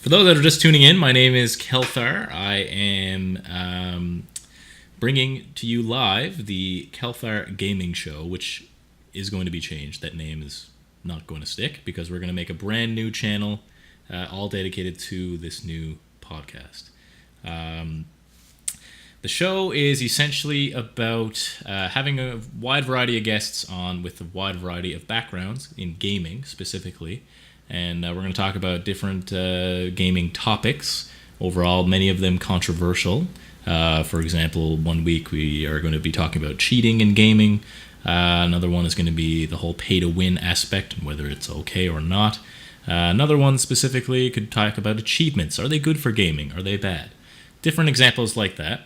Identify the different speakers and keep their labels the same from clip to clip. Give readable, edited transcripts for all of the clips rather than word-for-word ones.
Speaker 1: For those that are just tuning in, my name is Keltharr. I am bringing to you live the Keltharr Gaming Show, which is going to be changed. That name is not going to stick because we're going to make a brand new channel all dedicated to this new podcast. The show is essentially about having a wide variety of guests on with a wide variety of backgrounds in gaming specifically. And we're going to talk about different gaming topics. Overall, many of them controversial. For example, one week we are going to be talking about cheating in gaming. Another one is going to be the whole pay-to-win aspect and whether it's okay or not. Another one specifically could talk about achievements. Are they good for gaming? Are they bad? Different examples like that.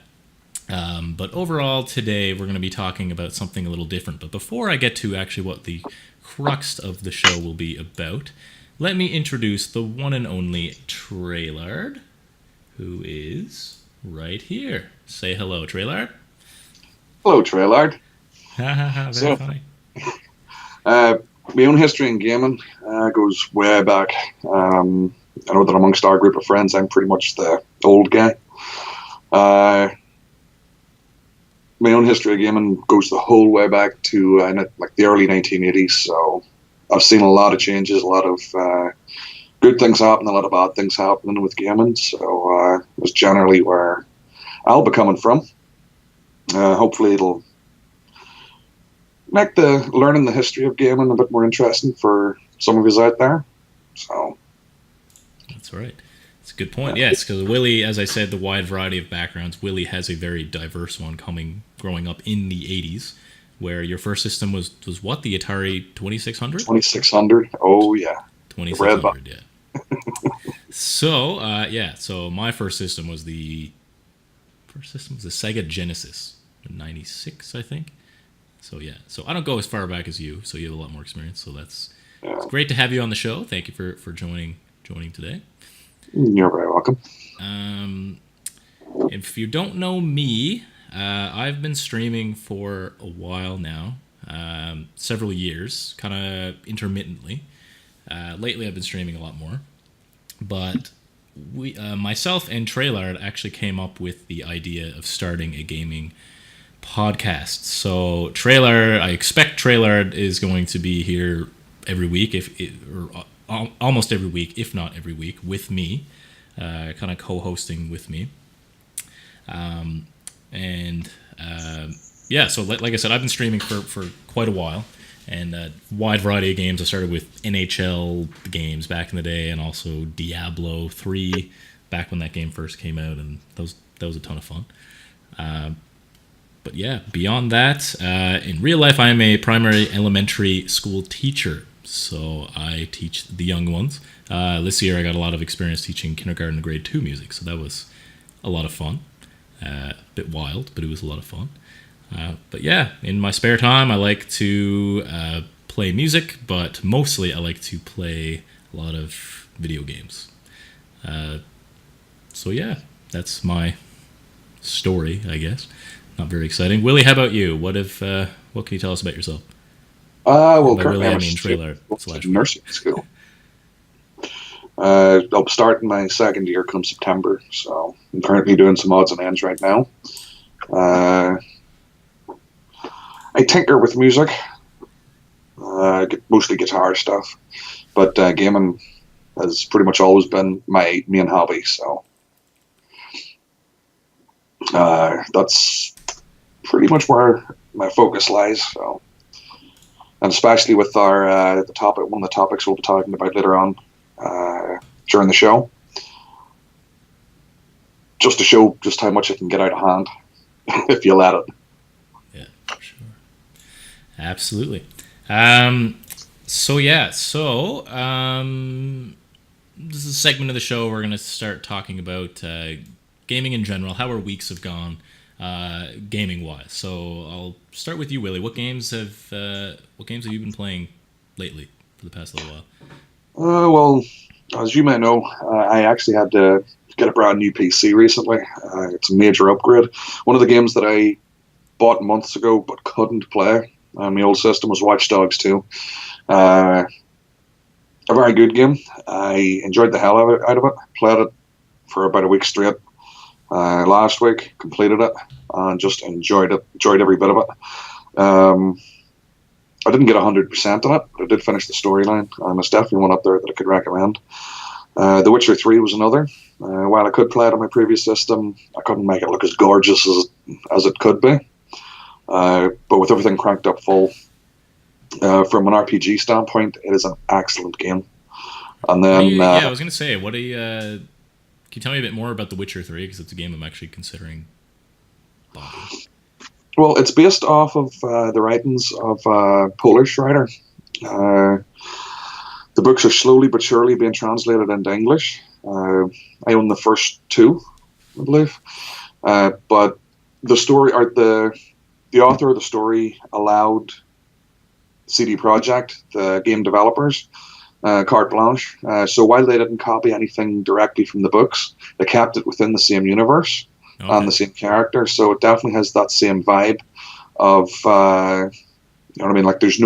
Speaker 1: But overall, today we're going to be talking about something a little different. But before I get to actually what the crux of the show will be about, let me introduce the one and only Trelard, who is right here. Say hello, Trelard.
Speaker 2: Hello, Trelard.
Speaker 1: Very funny.
Speaker 2: My own history in gaming goes way back. I know that amongst our group of friends, I'm pretty much the old guy. My own history of gaming goes the whole way back to the early 1980s. So I've seen a lot of changes, a lot of good things happen, a lot of bad things happening with gaming. So it's generally where I'll be coming from. Hopefully it'll make the learning the history of gaming a bit more interesting for some of us out there. So
Speaker 1: that's right. It's a good point. Yes, because Willie, as I said, the wide variety of backgrounds. Willie has a very diverse one growing up in the 80s, where your first system was what? The Atari 2600?
Speaker 2: 2600. Oh, yeah.
Speaker 1: 2600, yeah. So my first system was the Sega Genesis, 96, I think. So yeah, so I don't go as far back as you, so you have a lot more experience. So it's great to have you on the show. Thank you for joining today.
Speaker 2: You're very welcome.
Speaker 1: If you don't know me, I've been streaming for a while now, several years, kind of intermittently. Lately, I've been streaming a lot more, but myself and Trelard actually came up with the idea of starting a gaming podcast. So I expect Trelard is going to be here every week, almost every week, if not every week, with me, kind of co-hosting with me. So like I said, I've been streaming for quite a while, and a wide variety of games. I started with NHL games back in the day, and also Diablo 3 back when that game first came out, and that was a ton of fun. But yeah, beyond that, in real life, I am a primary elementary school teacher. So I teach the young ones. This year I got a lot of experience teaching kindergarten and grade 2 music, so that was a lot of fun. A bit wild, but it was a lot of fun. But yeah, in my spare time I like to play music, but mostly I like to play a lot of video games. So yeah, that's my story, I guess. Not very exciting. Willie, how about you? What can you tell us about yourself?
Speaker 2: Currently I'm
Speaker 1: in
Speaker 2: nursing school. I'll start in my second year come September, so I'm currently doing some odds and ends right now. I tinker with music, mostly guitar stuff, but gaming has pretty much always been my main hobby, so that's pretty much where my focus lies. So. And especially with one of the topics we'll be talking about later on during the show, just to show just how much it can get out of hand if you let it.
Speaker 1: Yeah, sure, absolutely. This is a segment of the show where we're going to start talking about gaming in general, how our weeks have gone. Gaming wise, so I'll start with you, Willie. What games have you been playing lately for the past little while?
Speaker 2: Well, as you may know, I actually had to get a brand new PC recently. It's a major upgrade. One of the games that I bought months ago but couldn't play. My old system was Watch Dogs 2. a very good game. I enjoyed the hell out of it. Played it for about a week straight last week, completed it, and just enjoyed it. Enjoyed every bit of it. I didn't get 100% on it, but I did finish the storyline, and it's definitely one up there that I could recommend. The Witcher 3 was another. While I could play it on my previous system, I couldn't make it look as gorgeous as it could be. But with everything cranked up full, from an RPG standpoint, it is an excellent game. And then,
Speaker 1: I was going to say, can you tell me a bit more about The Witcher 3? Because it's a game I'm actually considering buying.
Speaker 2: Well, it's based off of the writings of a Polish writer. The books are slowly but surely being translated into English. I own the first two, I believe. But the story, or the author of the story, allowed CD Projekt, the game developers, carte blanche. So while they didn't copy anything directly from the books, they kept it within the same universe and the same character. So it definitely has that same vibe of, you know what I mean? Like there's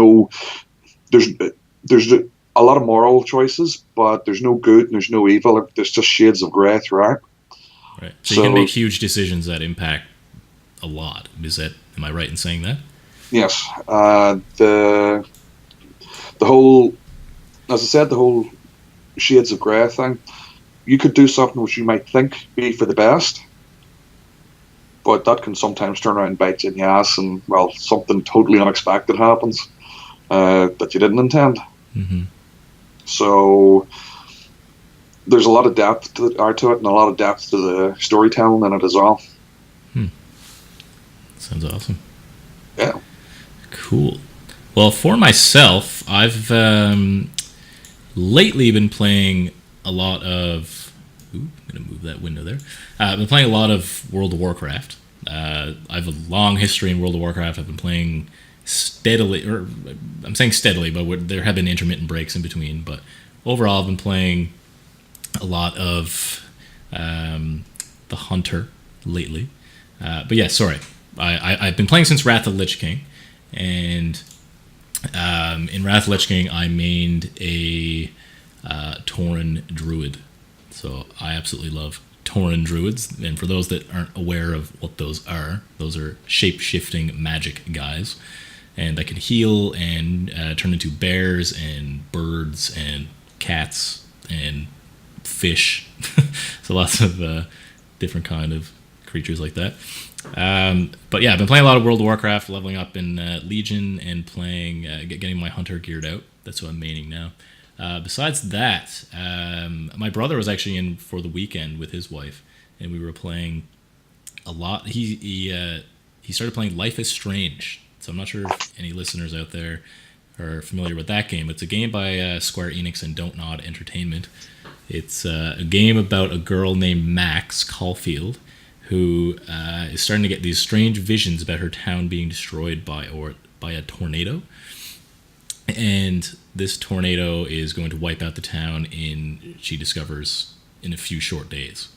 Speaker 2: a lot of moral choices, but there's no good and there's no evil. There's just shades of grey throughout.
Speaker 1: Right. So you can make huge decisions that impact a lot. Am I right in saying that?
Speaker 2: Yes. The whole, as I said, the whole shades of grey thing, you could do something which you might think be for the best, but that can sometimes turn around and bite you in the ass, and, well, something totally unexpected happens that you didn't intend.
Speaker 1: Mm-hmm.
Speaker 2: So there's a lot of depth to it, and a lot of depth to the storytelling in it as well.
Speaker 1: Sounds awesome.
Speaker 2: Yeah.
Speaker 1: Cool. Well, for myself, I've lately been playing a lot of... I'm going to move that window there. I've been playing a lot of World of Warcraft. I have a long history in World of Warcraft. I've been playing steadily, or I'm saying steadily, but there have been intermittent breaks in between. But overall, I've been playing a lot of the Hunter lately. But yeah, sorry. I've been playing since Wrath of the Lich King. And in Wrath of the Lich King, I mained a Tauren Druid. So I absolutely love Tauren Druids. And for those that aren't aware of what those are shape-shifting magic guys. And I can heal and turn into bears and birds and cats and fish. So lots of different kind of creatures like that. But yeah, I've been playing a lot of World of Warcraft, leveling up in Legion, and playing, getting my hunter geared out. That's what I'm maining now. Besides that, my brother was actually in for the weekend with his wife, and we were playing a lot. He started playing Life is Strange. So I'm not sure if any listeners out there are familiar with that game. It's a game by Square Enix and Don't Nod Entertainment. It's a game about a girl named Max Caulfield, who is starting to get these strange visions about her town being destroyed by a tornado. And this tornado is going to wipe out the town she discovers, in a few short days.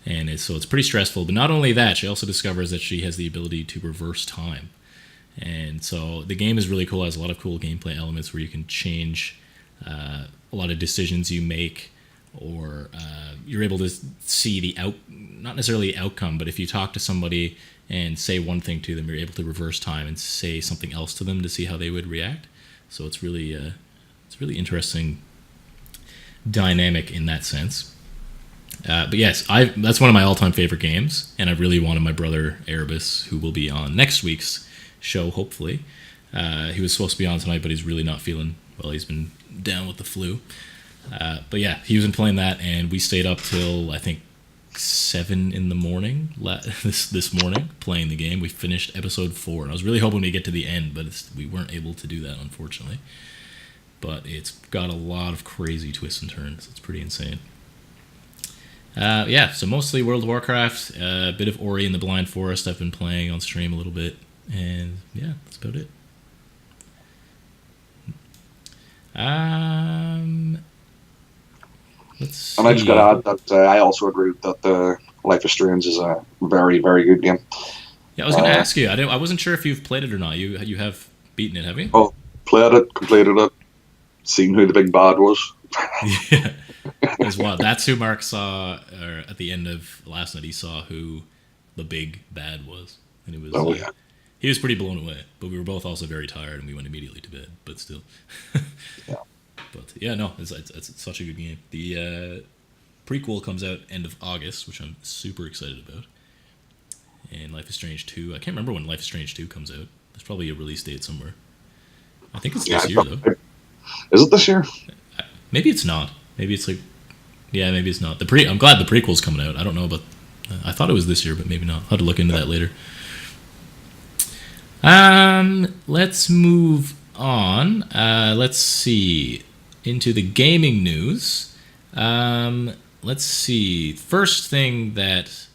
Speaker 1: And so it's pretty stressful. But not only that, she also discovers that she has the ability to reverse time. And so the game is really cool. It has a lot of cool gameplay elements where you can change a lot of decisions you make, or you're able to see not necessarily the outcome, but if you talk to somebody and say one thing to them, you're able to reverse time and say something else to them to see how they would react. So it's really interesting dynamic in that sense. But yes, that's one of my all-time favorite games, and I really wanted my brother Erebus, who will be on next week's show, hopefully. He was supposed to be on tonight, but he's really not feeling well. He's been down with the flu. But yeah, he was playing that, and we stayed up till I think 7 in the morning this morning playing the game. We finished episode 4, and I was really hoping to get to the end, but we weren't able to do that, unfortunately. But it's got a lot of crazy twists and turns. It's pretty insane. Yeah, so mostly World of Warcraft, a bit of Ori and the Blind Forest I've been playing on stream a little bit, and yeah, that's about it. Let's see.
Speaker 2: And I just got to add that I also agree that the Life is Strange is a very, very good game.
Speaker 1: Yeah, I was going to ask you. I wasn't sure if you've played it or not. You have beaten it, have you?
Speaker 2: Oh, played it, completed it, seen who the big bad was.
Speaker 1: Yeah, as well. That's who Mark saw at the end of last night. He saw who the big bad was, and it was
Speaker 2: Oh yeah,
Speaker 1: he was pretty blown away. But we were both also very tired, and we went immediately to bed. But still,
Speaker 2: yeah.
Speaker 1: but yeah, no, it's such a good game. The prequel comes out end of August, which I'm super excited about. And Life is Strange 2. I can't remember when Life is Strange 2 comes out. There's probably a release date somewhere. I think it's this year though.
Speaker 2: Is it this year?
Speaker 1: Maybe it's not. Maybe it's like, yeah, maybe it's not. I'm glad the prequel's coming out. I don't know, but I thought it was this year, but maybe not. I'll have to look into that later. Let's move on. Let's see into the gaming news. Let's see. First thing that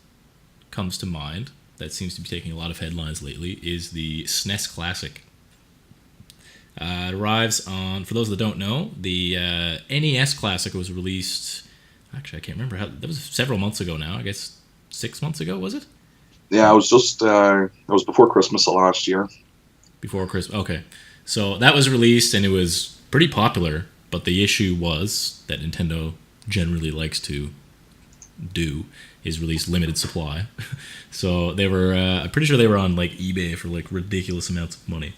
Speaker 1: comes to mind that seems to be taking a lot of headlines lately is the SNES Classic. It arrives on, for those that don't know, the NES Classic was released, actually I can't remember how, that was several months ago now, I guess 6 months ago, was it?
Speaker 2: Yeah, it was just it was before Christmas of last year.
Speaker 1: Before Christmas, okay. So that was released and it was pretty popular, but the issue was that Nintendo generally likes to do is release limited supply. So they were, I'm pretty sure they were on like eBay for like ridiculous amounts of money.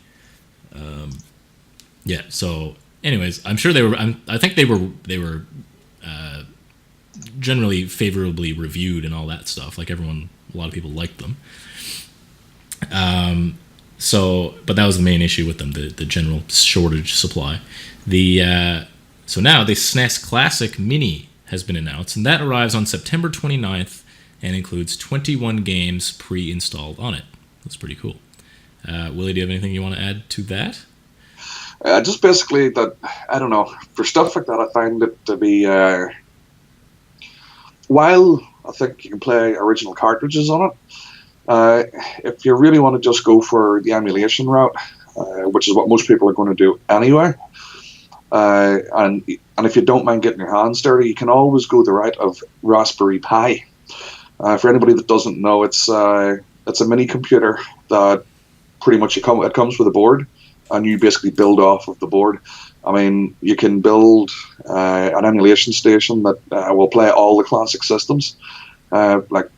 Speaker 1: Yeah. So, anyways, I'm sure they were. I think they were generally favorably reviewed and all that stuff. Like a lot of people liked them. So, but that was the main issue with them, the general shortage supply. So now the SNES Classic Mini has been announced, and that arrives on September 29th and includes 21 games pre-installed on it. That's pretty cool. Willie, do you have anything you want to add to that?
Speaker 2: Just basically that, I don't know, for stuff like that, I find it to be, while I think you can play original cartridges on it, if you really want to just go for the emulation route, which is what most people are going to do anyway, and if you don't mind getting your hands dirty, you can always go the route of Raspberry Pi. For anybody that doesn't know, it's a mini computer that pretty much it comes with a board, and you basically build off of the board. I mean, you can build an emulation station that will play all the classic systems, like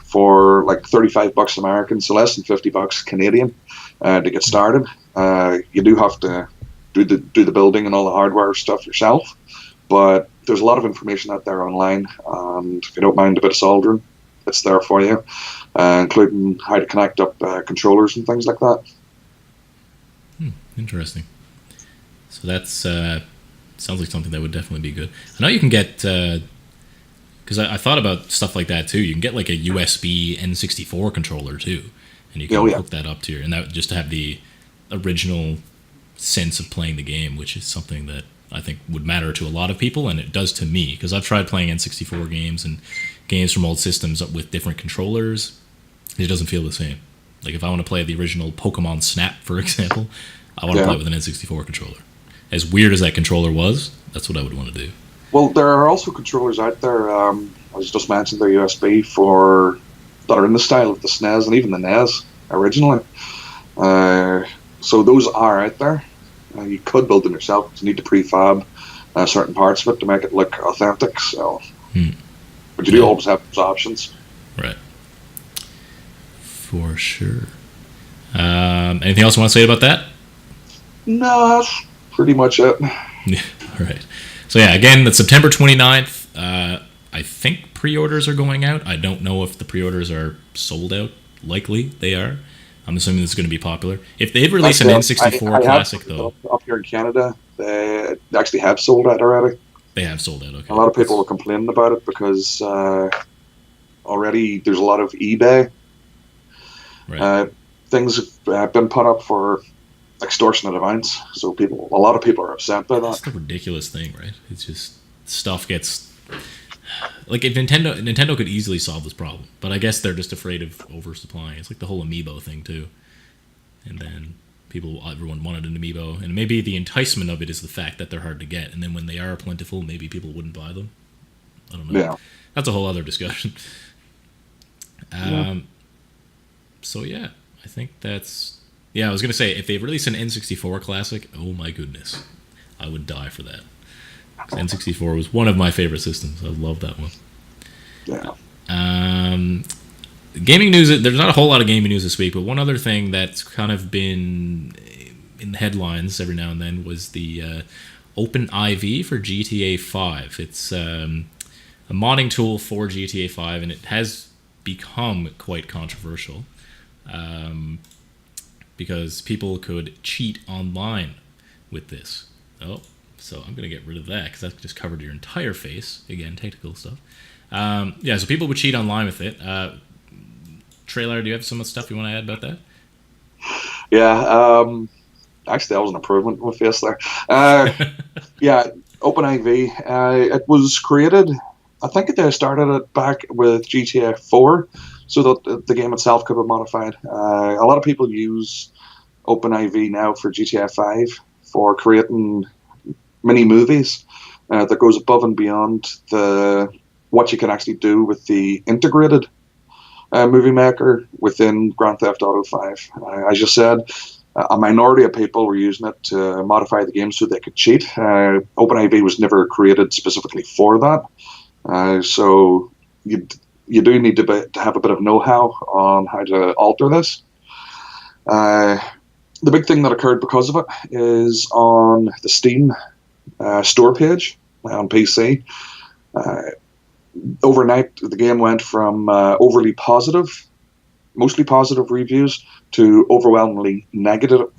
Speaker 2: for like $35 American, so less than $50 Canadian to get started. You do have to do the building and all the hardware stuff yourself, but there's a lot of information out there online, and if you don't mind a bit of soldering, it's there for you, including how to connect up controllers and things like that.
Speaker 1: Interesting. So that's sounds like something that would definitely be good. I know you can get, because I thought about stuff like that too. You can get like a USB N64 controller too, and you can hook that up to and that just to have the original sense of playing the game, which is something that I think would matter to a lot of people, and it does to me because I've tried playing N64 games and games from old systems with different controllers. It doesn't feel the same. Like if I want to play the original Pokemon Snap, for example, I want to play it with an N64 controller. As weird as that controller was, that's what I would want to do.
Speaker 2: Well, there are also controllers out there. I was just mentioned they're USB that are in the style of the SNES and even the NES originally. So those are out there. You could build them yourself. You need to prefab certain parts of it to make it look authentic. So, but you do always have those options.
Speaker 1: Right. For sure. Anything else you want to say about that?
Speaker 2: No, that's pretty much it.
Speaker 1: Yeah, all right. So yeah, again, that's September 29th. I think pre-orders are going out. I don't know if the pre-orders are sold out. Likely they are. I'm assuming this is going to be popular. If they release an N64 Classic, though...
Speaker 2: Up here in Canada, they actually have sold out already.
Speaker 1: They have sold out, okay.
Speaker 2: A lot of people were complaining about it because already there's a lot of eBay.
Speaker 1: Right.
Speaker 2: Things have been put up for extortionate amounts, so a lot of people are upset by that.
Speaker 1: That's the ridiculous thing, right? It's just stuff gets like if Nintendo could easily solve this problem, but I guess they're just afraid of oversupplying. It's like the whole amiibo thing too, and then everyone wanted an amiibo, and maybe the enticement of it is the fact that they're hard to get, and then when they are plentiful, maybe people wouldn't buy them. I don't know.
Speaker 2: Yeah,
Speaker 1: that's a whole other discussion. So yeah, I think that's. Yeah, I was going to say, if they release an N64 Classic, oh my goodness. I would die for that. N64 was one of my favorite systems. I love that one.
Speaker 2: Yeah.
Speaker 1: Gaming news. There's not a whole lot of gaming news this week, but one other thing that's kind of been in the headlines every now and then was the OpenIV for GTA 5. It's a modding tool for GTA 5, and it has become quite controversial because people could cheat online with this. Oh, so I'm going to get rid of that because that just covered your entire face. Again, technical stuff. So people would cheat online with it. Trelard, do you have some stuff you want to add about that?
Speaker 2: Yeah, actually, that was an improvement with this there. Yeah, OpenIV. It was created, I think they started it back with GTA 4, so that the game itself could be modified. A lot of people use OpenIV now for GTA 5 for creating mini movies that goes above and beyond what you can actually do with the integrated movie maker within Grand Theft Auto 5. As you said, a minority of people were using it to modify the game so they could cheat. OpenIV was never created specifically for that. So you do need to have a bit of know-how on how to alter this. The big thing that occurred because of it is on the Steam store page on PC. Overnight, the game went from overly positive, mostly positive reviews to overwhelmingly negative.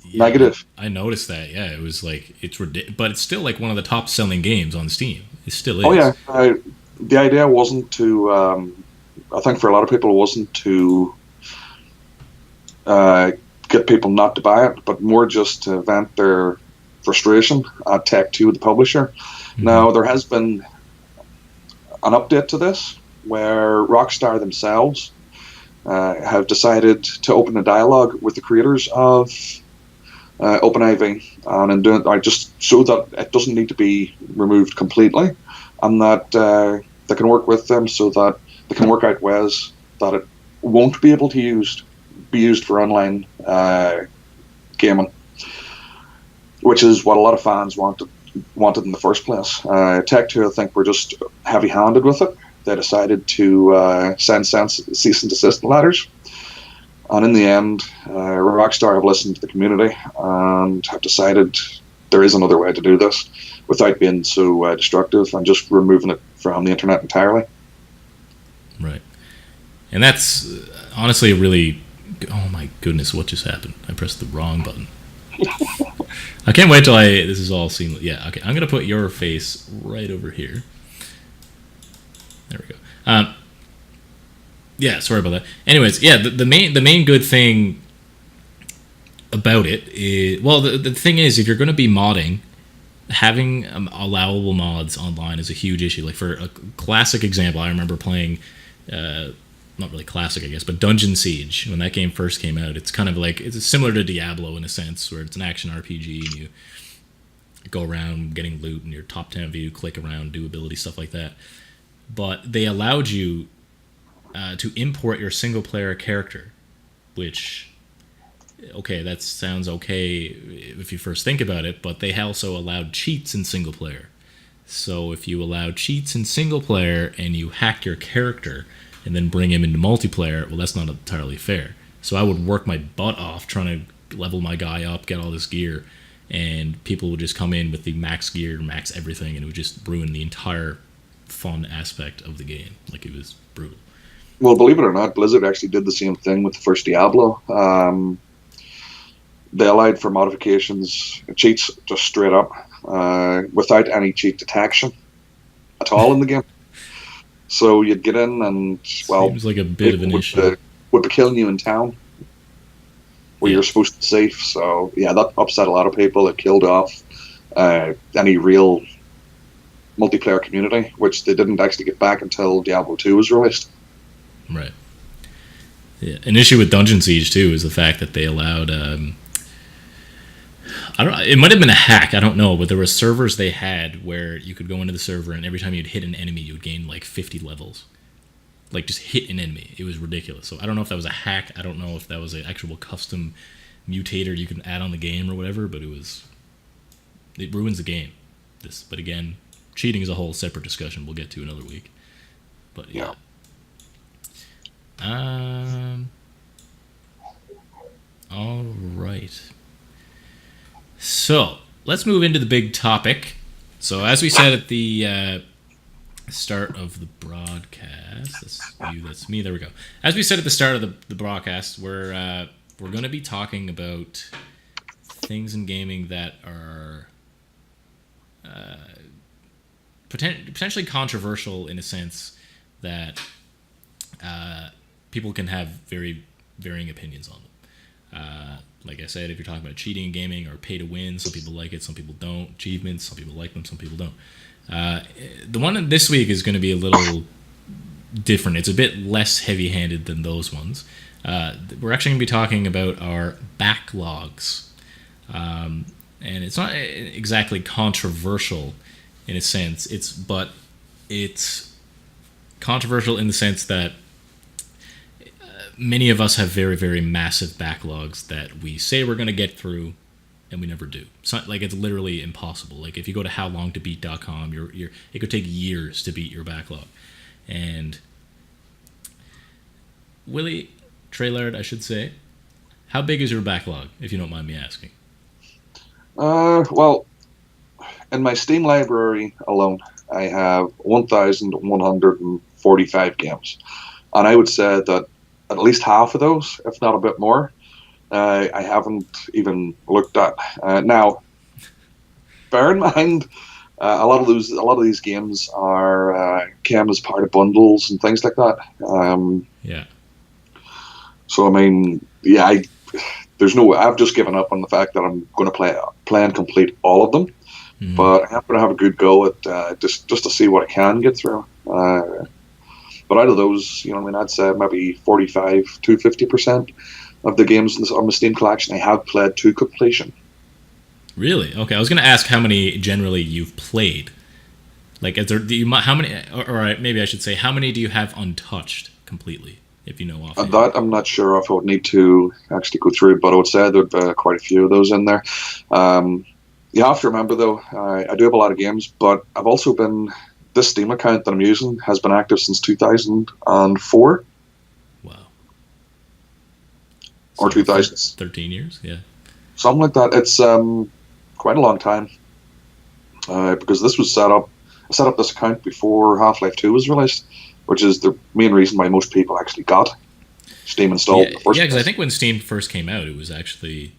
Speaker 1: I noticed that. Yeah, it was like it's ridiculous, but it's still like one of the top selling games on Steam. It still is.
Speaker 2: Oh yeah, the idea wasn't to. I think for a lot of people, it wasn't to get people not to buy it, but more just to vent their frustration at Tech2, the publisher. Mm-hmm. Now there has been an update to this where Rockstar themselves have decided to open a dialogue with the creators of OpenIV, and in doing just so that it doesn't need to be removed completely, and that they can work with them so that they can work out ways that it won't be able to be used for online gaming, which is what a lot of fans wanted in the first place. Tech2, I think, were just heavy-handed with it. They decided to send cease and desist letters, and in the end, Rockstar have listened to the community and have decided there is another way to do this without being so destructive and just removing it from the internet entirely.
Speaker 1: Right, and that's honestly a really. Oh my goodness, what just happened? I pressed the wrong button. I can't wait till this is all seamless. Yeah, okay. I'm going to put your face right over here. There we go. Yeah, sorry about that. Anyways, yeah, the main good thing about it is, well, the thing is, if you're going to be modding, having allowable mods online is a huge issue. Like for a classic example, I remember playing, not really classic, I guess, but Dungeon Siege. When that game first came out, it's kind of like, it's similar to Diablo in a sense, where it's an action RPG and you go around getting loot and your top 10 view, click around, do ability, stuff like that. But they allowed you to import your single player character, which, okay, that sounds okay if you first think about it, but they also allowed cheats in single player. So if you allow cheats in single player and you hack your character and then bring him into multiplayer, well, that's not entirely fair. So I would work my butt off trying to level my guy up, get all this gear, and people would just come in with the max gear, max everything, and it would just ruin the entire fun aspect of the game. Like, it was brutal.
Speaker 2: Well, believe it or not, Blizzard actually did the same thing with the first Diablo. They allowed for modifications, cheats just straight up, without any cheat detection at all in the game. So you'd get in and, well,
Speaker 1: seems like a bit of an issue.
Speaker 2: Would be killing you in town where you're supposed to be safe. So, yeah, that upset a lot of people. It killed off any real multiplayer community, which they didn't actually get back until Diablo 2 was released.
Speaker 1: Right. Yeah. An issue with Dungeon Siege, too, is the fact that they allowed... it might have been a hack, I don't know, but there were servers they had where you could go into the server and every time you'd hit an enemy, you would gain like 50 levels. Like, just hit an enemy. It was ridiculous. So I don't know if that was a hack. I don't know if that was an actual custom mutator you can add on the game or whatever, but it ruins the game. But again, cheating is a whole separate discussion we'll get to another week. But yeah. All right. So let's move into the big topic. So as we said at the start of the broadcast, that's you, that's me. There we go. As we said at the start of the broadcast, we're going to be talking about things in gaming that are potentially controversial in a sense that people can have very varying opinions on them. Like I said, if you're talking about cheating in gaming or pay to win, some people like it, some people don't. Achievements, some people like them, some people don't. The one this week is going to be a little different. It's a bit less heavy-handed than those ones. We're actually going to be talking about our backlogs. And it's not exactly controversial in a sense, but it's controversial in the sense that many of us have very, very massive backlogs that we say we're going to get through, and we never do. So, like, it's literally impossible. Like, if you go to howlongtobeat.com, it could take years to beat your backlog. And Willie, Trelard, I should say, how big is your backlog, if you don't mind me asking?
Speaker 2: Well, in my Steam library alone, I have 1,145 games. And I would say that at least half of those, if not a bit more, I haven't even looked at. Now, bear in mind, a lot of these games came as part of bundles and things like that.
Speaker 1: Yeah.
Speaker 2: So I mean, yeah, I've just given up on the fact that I'm going to play and complete all of them. Mm-hmm. But I'm going to have a good go at just to see what I can get through. But out of those, I'd say maybe 45 to 50% of the games on the Steam collection I have played to completion.
Speaker 1: Really? Okay, I was going to ask how many generally you've played. Like, how many? Or maybe I should say, how many do you have untouched completely? If you know offhand.
Speaker 2: That I'm not sure if I would need to actually go through it, but I would say there'd be quite a few of those in there. You have to remember, though, I do have a lot of games, but I've also been. This Steam account that I'm using has been active since 2004.
Speaker 1: Wow.
Speaker 2: Or 2000.
Speaker 1: 13 years, yeah.
Speaker 2: Something like that. It's quite a long time. Because this was I set up this account before Half-Life 2 was released, which is the main reason why most people actually got Steam installed.
Speaker 1: Yeah, because I think when Steam first came out, it was actually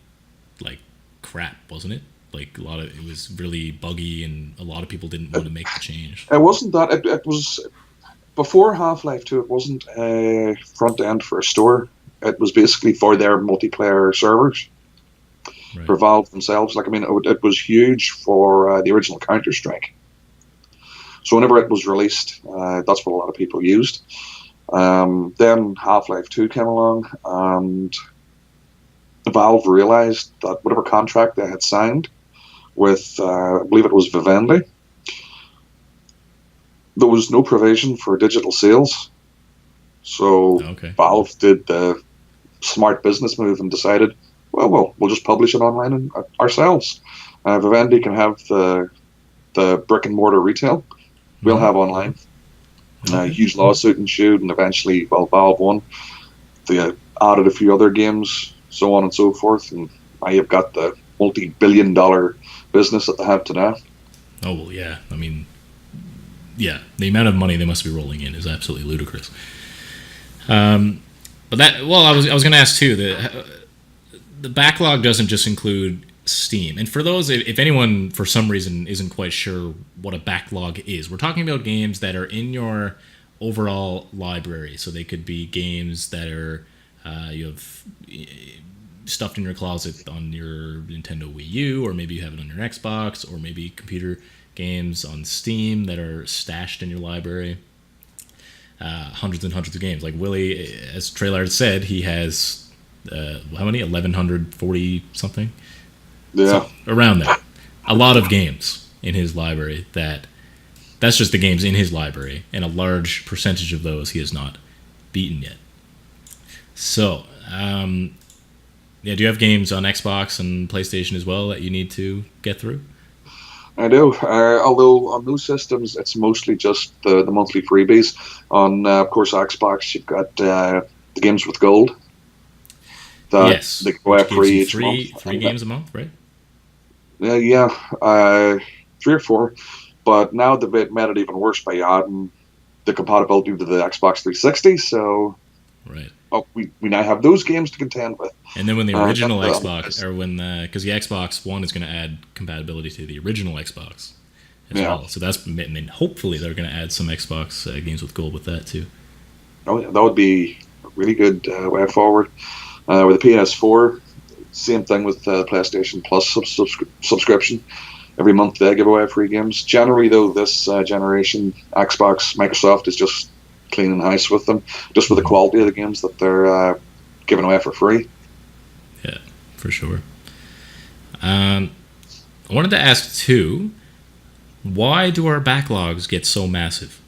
Speaker 1: like crap, wasn't it? Like it was really buggy, and a lot of people didn't want to make the change.
Speaker 2: It wasn't that. It was before Half-Life 2. It wasn't a front end for a store. It was basically for their multiplayer servers, right. For Valve themselves. Like, I mean, it was huge for the original Counter-Strike. So whenever it was released, that's what a lot of people used. Then Half-Life 2 came along, and Valve realized that whatever contract they had signed with, I believe it was Vivendi, there was no provision for digital sales. So Valve did the smart business move and decided, well, we'll just publish it online ourselves. Vivendi can have the brick and mortar retail. We'll have online. Huge lawsuit ensued, and eventually, Valve won. They added a few other games, so on and so forth, and I have got the multi-billion-dollar business that they have today.
Speaker 1: Oh, well, yeah. I mean, yeah, the amount of money they must be rolling in is absolutely ludicrous. But I was going to ask too. The backlog doesn't just include Steam, and for those, if anyone for some reason isn't quite sure what a backlog is, we're talking about games that are in your overall library. So they could be games that are you have stuffed in your closet on your Nintendo Wii U, or maybe you have it on your Xbox, or maybe computer games on Steam that are stashed in your library. Hundreds and hundreds of games. Like Willie, as Trelard said, he has how many? 1,140 something.
Speaker 2: Yeah,
Speaker 1: so, around there. A lot of games in his library. That's just the games in his library, and a large percentage of those he has not beaten yet. So, do you have games on Xbox and PlayStation as well that you need to get through?
Speaker 2: I do. Although on those systems, it's mostly just the monthly freebies. On, of course, Xbox, you've got the games with gold that they
Speaker 1: Yes,
Speaker 2: go
Speaker 1: which
Speaker 2: out
Speaker 1: gives you
Speaker 2: free each month.
Speaker 1: three games a month, right?
Speaker 2: Yeah, uh, 3 or 4. But now they've made it even worse by adding the compatibility to the Xbox 360. So
Speaker 1: Right.
Speaker 2: we now have those games to contend with.
Speaker 1: And then when the
Speaker 2: Uh,
Speaker 1: original Xbox,
Speaker 2: that's-
Speaker 1: or when because the Xbox One is going to add compatibility to the original Xbox as
Speaker 2: yeah,
Speaker 1: well. So that's, and then hopefully they're going to add some Xbox games with gold with that too.
Speaker 2: that would be a really good way forward. With the PS4, same thing with PlayStation Plus subscription. Every month they give away free games. Generally, though, this generation, Xbox, Microsoft is just cleaning house with them, just with the
Speaker 1: Mhm.
Speaker 2: quality of the games that they're giving away for free.
Speaker 1: Yeah, for sure. Um, I wanted to ask too, why do our backlogs get so massive?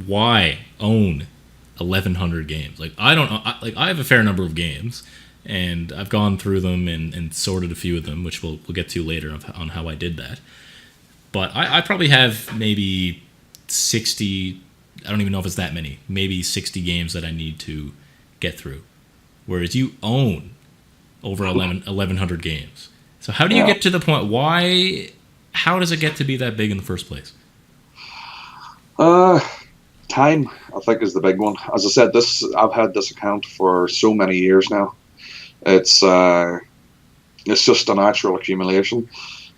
Speaker 1: Why own 1,100 games? Like I don't know. I have a fair number of games, and I've gone through them and sorted a few of them, which we'll get to later on how I did that. But I probably have maybe 60. I don't even know if it's that many. Maybe 60 games that I need to get through. Whereas you own over 1,100 games. So how do you
Speaker 2: Yeah.
Speaker 1: get to the point? Why? How does it get to be that big in the first place?
Speaker 2: Uh, Time, I think, is the big one. As I said, this I've had this account for so many years now. It's uh, it's just a natural accumulation.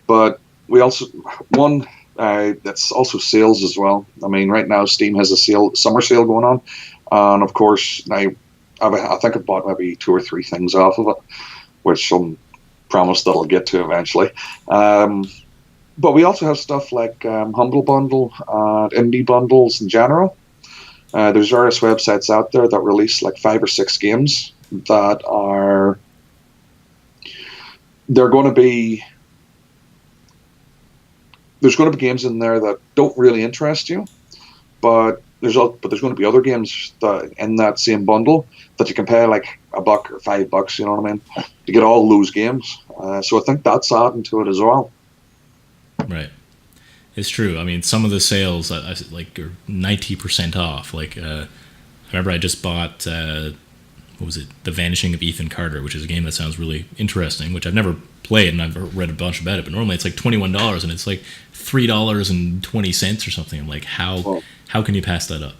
Speaker 2: But we also one that's also sales as well. I mean, right now Steam has a summer sale going on, and of course now I think I've bought maybe 2 or 3 things off of it, which I'm promised that I'll get to eventually. Um, but we also have stuff like Humble Bundle and Indie Bundles in general. There's various websites out there that release like 5 or 6 games that are they're going to be there's going to be games in there that don't really interest you, but there's going to be other games that in that same bundle that you can pay like $1 or $5. You know what I mean? To get all those games. So I think that's adding to it as well.
Speaker 1: Right. It's true. I mean, some of the sales like are 90% off. Like I remember I just bought what was it? The Vanishing of Ethan Carter, which is a game that sounds really interesting, which I've never played and I've read a bunch about it. But normally it's like $21 and it's like $3.20 or something. I'm like,
Speaker 2: Well,
Speaker 1: how can you pass that up?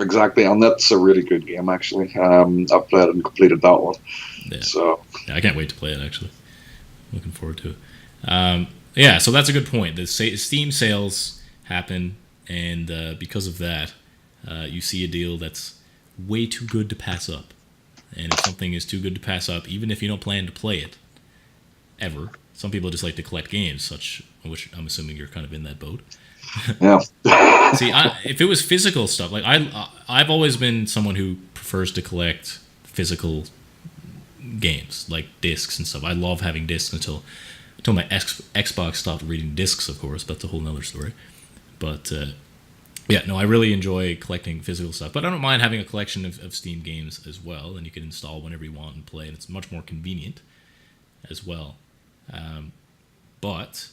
Speaker 2: exactly, and that's a really good game actually. I've played and completed that one.
Speaker 1: Yeah.
Speaker 2: So
Speaker 1: Yeah, I can't wait to play it. Actually, looking forward to it. Yeah, so that's a good point. The Steam sales happen, and because of that, you see a deal that's way too good to pass up. And if something is too good to pass up, even if you don't plan to play it ever, some people just like to collect games, which I'm assuming you're kind of in that boat.
Speaker 2: yeah,
Speaker 1: See, if it was physical stuff, like I've always been someone who prefers to collect physical games, like discs and stuff. I love having discs until my Xbox stopped reading discs, of course. That's a whole nother story. But yeah, no, I really enjoy collecting physical stuff. But I don't mind having a collection of Steam games as well, and you can install whenever you want and play, and it's much more convenient as well. But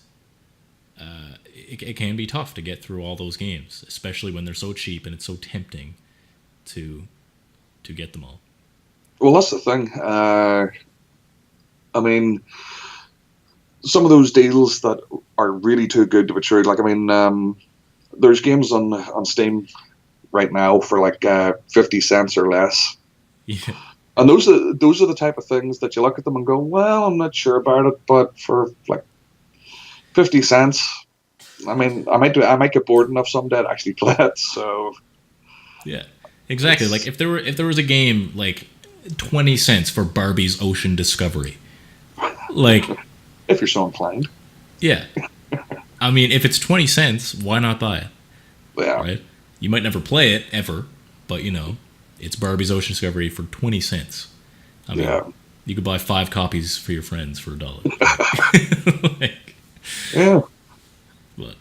Speaker 1: it can be tough to get through all those games, especially when they're so cheap and it's so tempting to get them all.
Speaker 2: well, that's the thing. I mean, some of those deals that are really too good to be true. Like, I mean, there's games on Steam right now for like 50 cents or less,
Speaker 1: Yeah,
Speaker 2: and those are the type of things that you look at them and go, well, I'm not sure about it, but for like 50 cents, I mean, I might get bored enough someday to actually play it. So
Speaker 1: yeah, exactly. Like
Speaker 2: it's
Speaker 1: if there was a game like 20 cents for Barbie's Ocean Discovery, like
Speaker 2: if you're so inclined,
Speaker 1: yeah, I mean if it's 20 cents, why not buy it,
Speaker 2: yeah,
Speaker 1: right? You might never play it ever, but it's Barbie's Ocean Discovery for 20 cents. I mean,
Speaker 2: yeah,
Speaker 1: you could buy 5 copies for your friends for $1. Like,
Speaker 2: yeah.
Speaker 1: but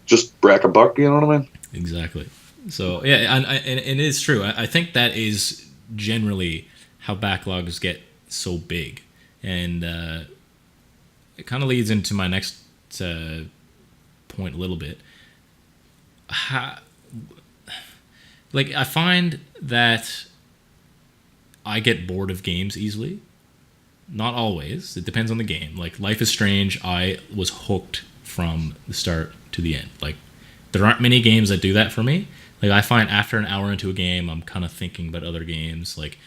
Speaker 2: Just break a buck, you know what I mean?
Speaker 1: exactly. So yeah, and it is true. I think that is generally how backlogs get so big, and it kind of leads into my next point a little bit. Like, I find that I get bored of games easily. Not always. It depends on the game. Like, Life is Strange, I was hooked from the start to the end. Like, there aren't many games that do that for me. Like, I find after an hour into a game, I'm kind of thinking about other games. Like,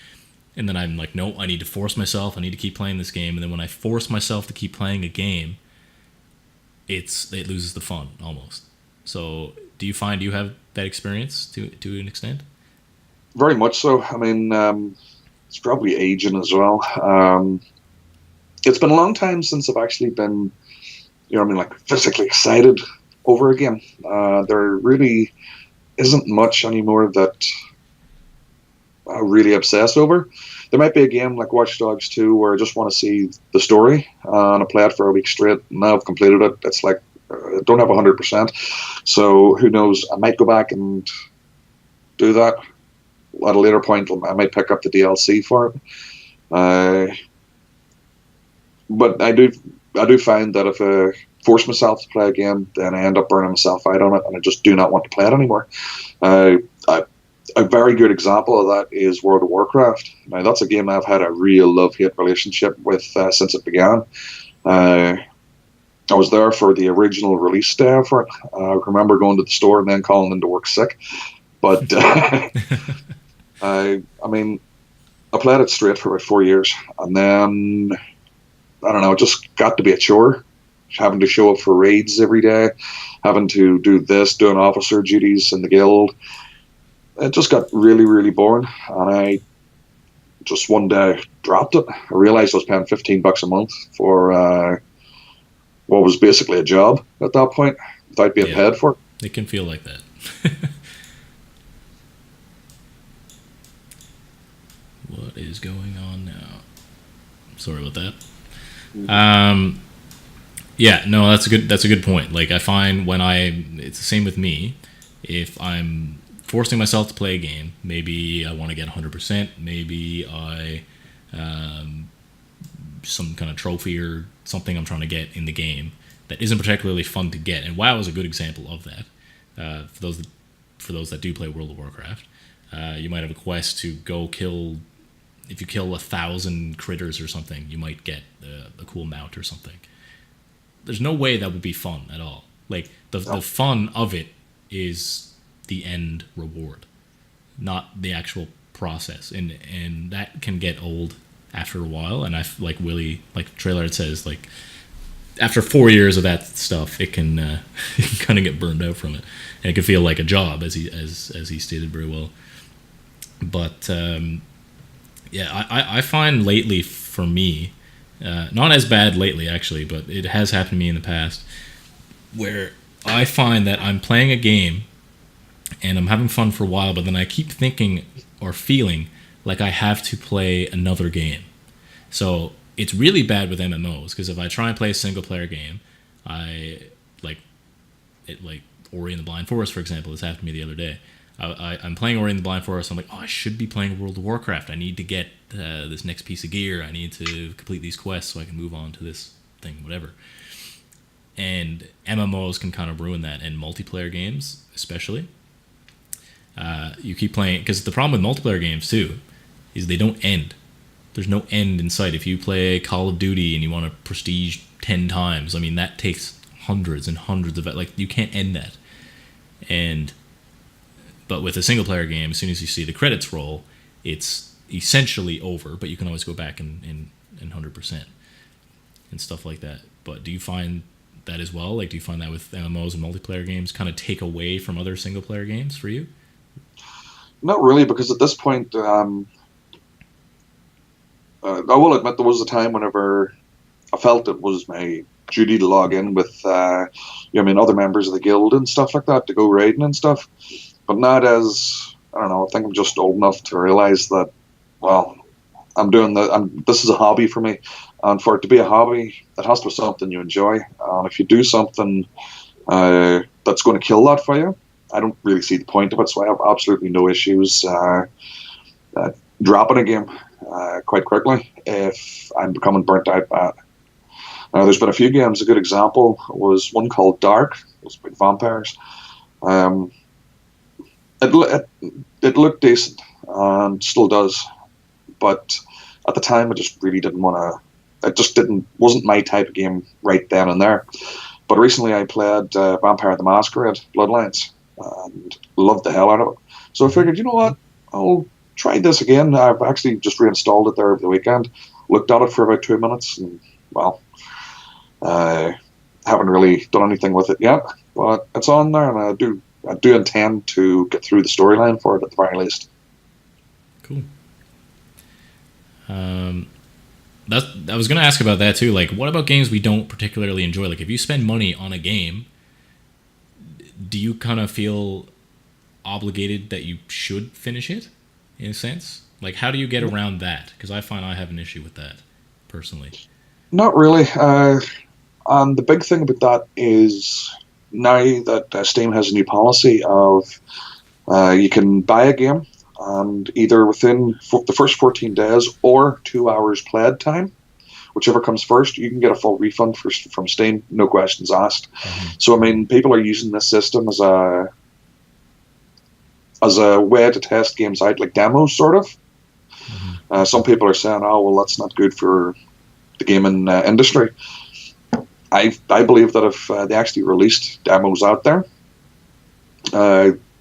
Speaker 1: and then I'm like, no, I need to force myself. I need to keep playing this game. And then when I force myself to keep playing a game, it loses the fun almost. So, do you find you have that experience to an extent?
Speaker 2: Very much so. I mean, it's probably aging as well. It's been a long time since I've actually been, like physically excited over a game. There really isn't much anymore that I really obsess over. There might be a game like Watch Dogs 2 where I just want to see the story, and I play it for a week straight. Now I've completed it. It's like, I don't have 100%. So who knows? I might go back and do that at a later point. I might pick up the DLC for it. But I do find that if I force myself to play a game, then I end up burning myself out on it, and I just do not want to play it anymore. A very good example of that is World of Warcraft. Now, that's a game I've had a real love-hate relationship with since it began. I was there for the original release day for it. I remember going to the store and then calling in to work sick. But I mean, I played it straight for about 4 years, and then I don't know, it just got to be a chore. Having to show up for raids every day, having to do this, doing officer duties in the guild. It just got really, really boring, and I just one day dropped it. I realized I was paying $15 a month for what was basically a job at that point, without being paid for it.
Speaker 1: It can feel like that. What is going on now? Sorry about that. Yeah, no, that's a good point. Like, I find it's the same with me. If I'm forcing myself to play a game, maybe I want to get 100%, maybe I some kind of trophy or something I'm trying to get in the game that isn't particularly fun to get. And WoW is a good example of that. For those that do play World of Warcraft, you might have a quest to go kill. If you kill 1,000 critters or something, you might get a cool mount or something. There's no way that would be fun at all. Like, the fun of it is the end reward, not the actual process, and that can get old after a while. And like Trelard says, like, after 4 years of that stuff, it can kind of get burned out from it, and it can feel like a job, as he stated very well. But yeah, I find lately, for me, not as bad lately actually, but it has happened to me in the past, where I find that I'm playing a game and I'm having fun for a while, but then I keep thinking or feeling like I have to play another game. So it's really bad with MMOs, because if I try and play a single player game, like Ori and the Blind Forest, for example. This happened to me the other day. I'm playing Ori and the Blind Forest. I'm like, oh, I should be playing World of Warcraft. I need to get this next piece of gear. I need to complete these quests so I can move on to this thing, whatever. And MMOs can kind of ruin that, and multiplayer games especially. You keep playing, because the problem with multiplayer games too is they don't end. There's no end in sight. If you play Call of Duty and you want to prestige 10 times, I mean, that takes hundreds and hundreds of, like, you can't end that. But with a single player game, as soon as you see the credits roll, it's essentially over, but you can always go back and 100% and stuff like that. But do you find that as well? Like, do you find that with MMOs and multiplayer games kind of take away from other single player games for you?
Speaker 2: Not really, because at this point, I will admit there was a time whenever I felt it was my duty to log in with other members of the guild and stuff like that, to go raiding and stuff. But not as, I don't know, I think I'm just old enough to realize that, well, this is a hobby for me, and for it to be a hobby, it has to be something you enjoy. And if you do something that's going to kill that for you, I don't really see the point of it. So I have absolutely no issues dropping a game quite quickly if I'm becoming burnt out by it. There's been a few games. A good example was one called Dark. It was about vampires. Um, it looked decent and still does, but at the time I just really didn't want to. It just didn't wasn't my type of game right then and there. But recently I played Vampire the Masquerade Bloodlines and loved the hell out of it. So I figured, you know what, I'll try this again. I've actually just reinstalled it there over the weekend. Looked at it for about 2 minutes, and well, haven't really done anything with it yet. But it's on there, and I do intend to get through the storyline for it at the very least.
Speaker 1: Cool. I was going to ask about that too. Like, what about games we don't particularly enjoy? Like, if you spend money on a game, do you kind of feel obligated that you should finish it, in a sense? Like, how do you get around that? Because I find I have an issue with that, personally.
Speaker 2: Not really. And the big thing about that is now that Steam has a new policy of you can buy a game, and either within the first 14 days or 2 hours played time, whichever comes first, you can get a full refund from Steam, no questions asked. Mm-hmm. So, I mean, people are using this system as a way to test games out, like demos, sort of. Mm-hmm. Some people are saying, oh, well, that's not good for the gaming industry. I believe that if they actually released demos out there,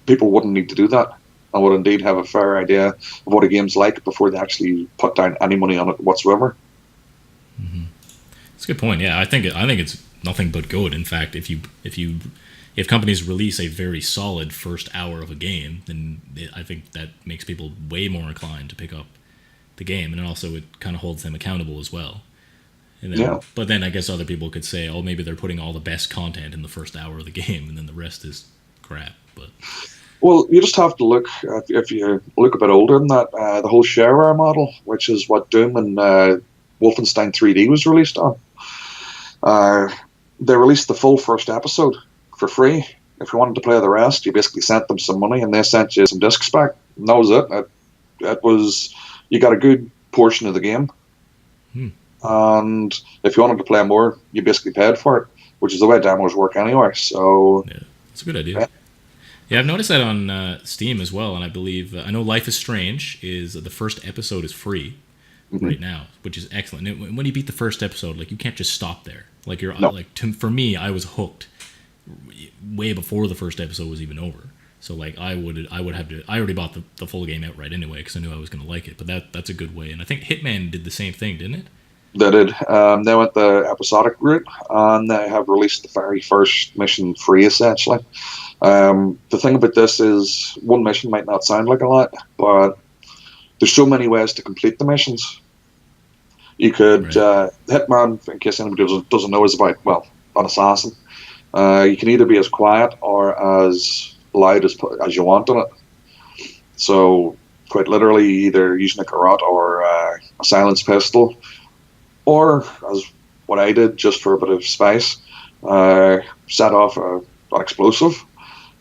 Speaker 2: people wouldn't need to do that. I would indeed have a fair idea of what a game's like before they actually put down any money on it whatsoever.
Speaker 1: Mm-hmm. That's a good point. Yeah, I think it's nothing but good. In fact, if companies release a very solid first hour of a game, then I think that makes people way more inclined to pick up the game, and also it kind of holds them accountable as well. And then, yeah. But then I guess other people could say, oh, maybe they're putting all the best content in the first hour of the game, and then the rest is crap. But
Speaker 2: well, you just have to look, if you look a bit older than that, the whole shareware model, which is what Doom and Wolfenstein 3D was released on. They released the full first episode for free. If you wanted to play the rest, you basically sent them some money, and they sent you some discs back. And that was it. It was, you got a good portion of the game. And if you wanted to play more, you basically paid for it, which is the way demos work anyway. So
Speaker 1: yeah, it's a good idea. Yeah, I've noticed that on Steam as well, and I believe I know Life is Strange is the first episode is free right now, which is excellent. And when you beat the first episode, like you can't just stop there. Like for me, I was hooked way before the first episode was even over. So like I would have to. I already bought the full game outright anyway because I knew I was going to like it. But that's a good way, and I think Hitman did the same thing, didn't it?
Speaker 2: They did. They went the episodic route, and they have released the very first mission free, essentially. The thing about this is one mission might not sound like a lot, but there's so many ways to complete the missions. You could, Hitman, in case anybody doesn't know, is about, well, an assassin. You can either be as quiet or as loud as you want on it. So, quite literally, either using a garrote or a silenced pistol, or, as what I did, just for a bit of spice, set off an explosive,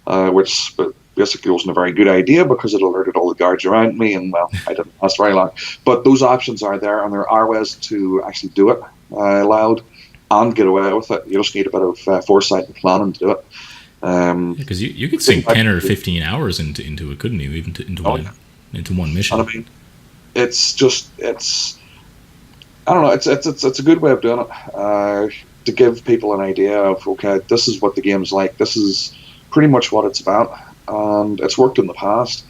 Speaker 2: which basically wasn't a very good idea because it alerted all the guards around me, and, well, I didn't last very long. But those options are there, and there are ways to actually do it loud and get away with it. You just need a bit of foresight and planning to do it.
Speaker 1: Because you could sink 10 or 15 hours into it, couldn't you? Even into one mission.
Speaker 2: And I mean, it's I don't know. It's a good way of doing it to give people an idea of, okay, this is what the game's like. This is pretty much what it's about, and it's worked in the past.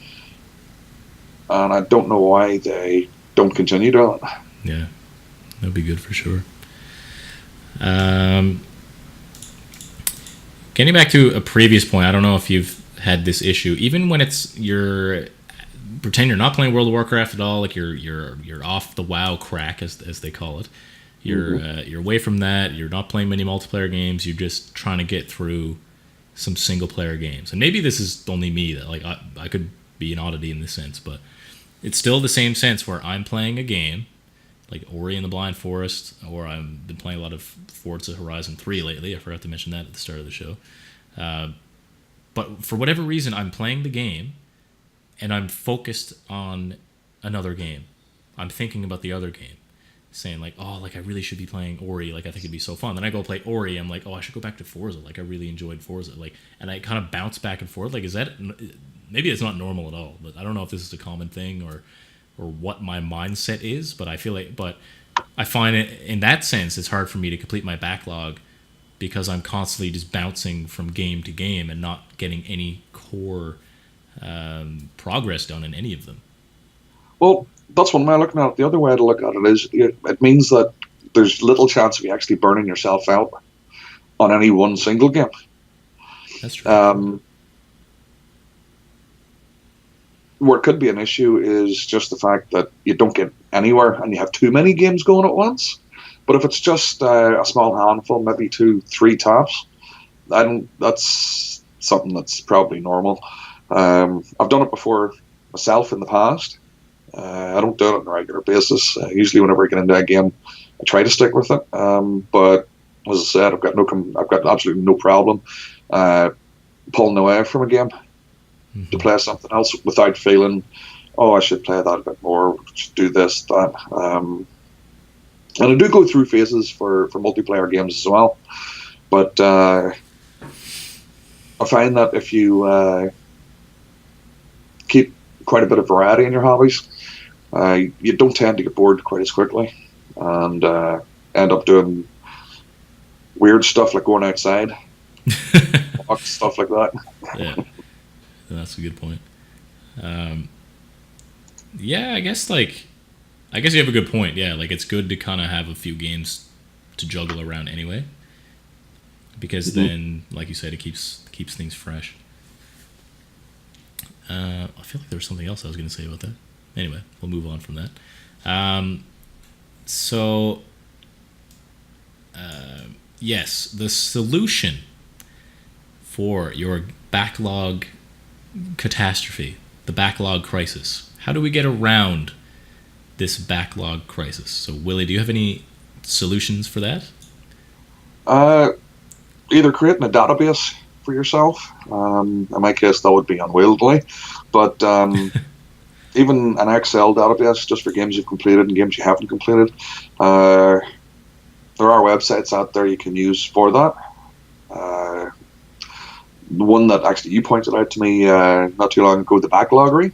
Speaker 2: And I don't know why they don't continue doing it.
Speaker 1: Yeah, that'd be good for sure. Getting back to a previous point, I don't know if you've had this issue, even when pretend you're not playing World of Warcraft at all, like you're off the WoW crack as they call it. You're away from that. You're not playing many multiplayer games. You're just trying to get through some single player games. And maybe this is only me that like I could be an oddity in this sense, but it's still the same sense where I'm playing a game like Ori and the Blind Forest, or I've been playing a lot of Forza Horizon 3 lately. I forgot to mention that at the start of the show. But for whatever reason, I'm playing the game and I'm focused on another game. I'm thinking about the other game. saying like, oh, like I really should be playing Ori. Like I think it'd be so fun. Then I go play Ori. I'm like, oh, I should go back to Forza. Like I really enjoyed Forza. Like, and I kind of bounce back and forth. Like, is that maybe it's not normal at all? But I don't know if this is a common thing or what my mindset is. But I feel like, but I find it in that sense, it's hard for me to complete my backlog because I'm constantly just bouncing from game to game and not getting any core progress done in any of them.
Speaker 2: Well, that's one way of looking at it. The other way to look at it is it means that there's little chance of you actually burning yourself out on any one single game.
Speaker 1: That's true.
Speaker 2: Where it could be an issue is just the fact that you don't get anywhere and you have too many games going at once. But if it's just a small handful, maybe 2-3 tops, that's something that's probably normal. I've done it before myself in the past. I don't do it on a regular basis. Usually, whenever I get into a game, I try to stick with it. But as I said, I've got absolutely no problem pulling away from a game to play something else without feeling, oh, I should play that a bit more, should do this, that. And I do go through phases for multiplayer games as well. But I find that if you keep quite a bit of variety in your hobbies, you don't tend to get bored quite as quickly and end up doing weird stuff like going outside, stuff like that.
Speaker 1: Yeah, that's a good point. Yeah, I guess you have a good point. Yeah, like it's good to kind of have a few games to juggle around anyway, because then, like you said, it keeps things fresh. I feel like there was something else I was going to say about that. Anyway, we'll move on from that. Yes, the solution for your backlog catastrophe, the backlog crisis. How do we get around this backlog crisis? So, Willie, do you have any solutions for that?
Speaker 2: Either creating a database for yourself. In my case, that would be unwieldy, but even an Excel database just for games you've completed and games you haven't completed. There are websites out there you can use for that. The one that actually you pointed out to me not too long ago, the Backloggery,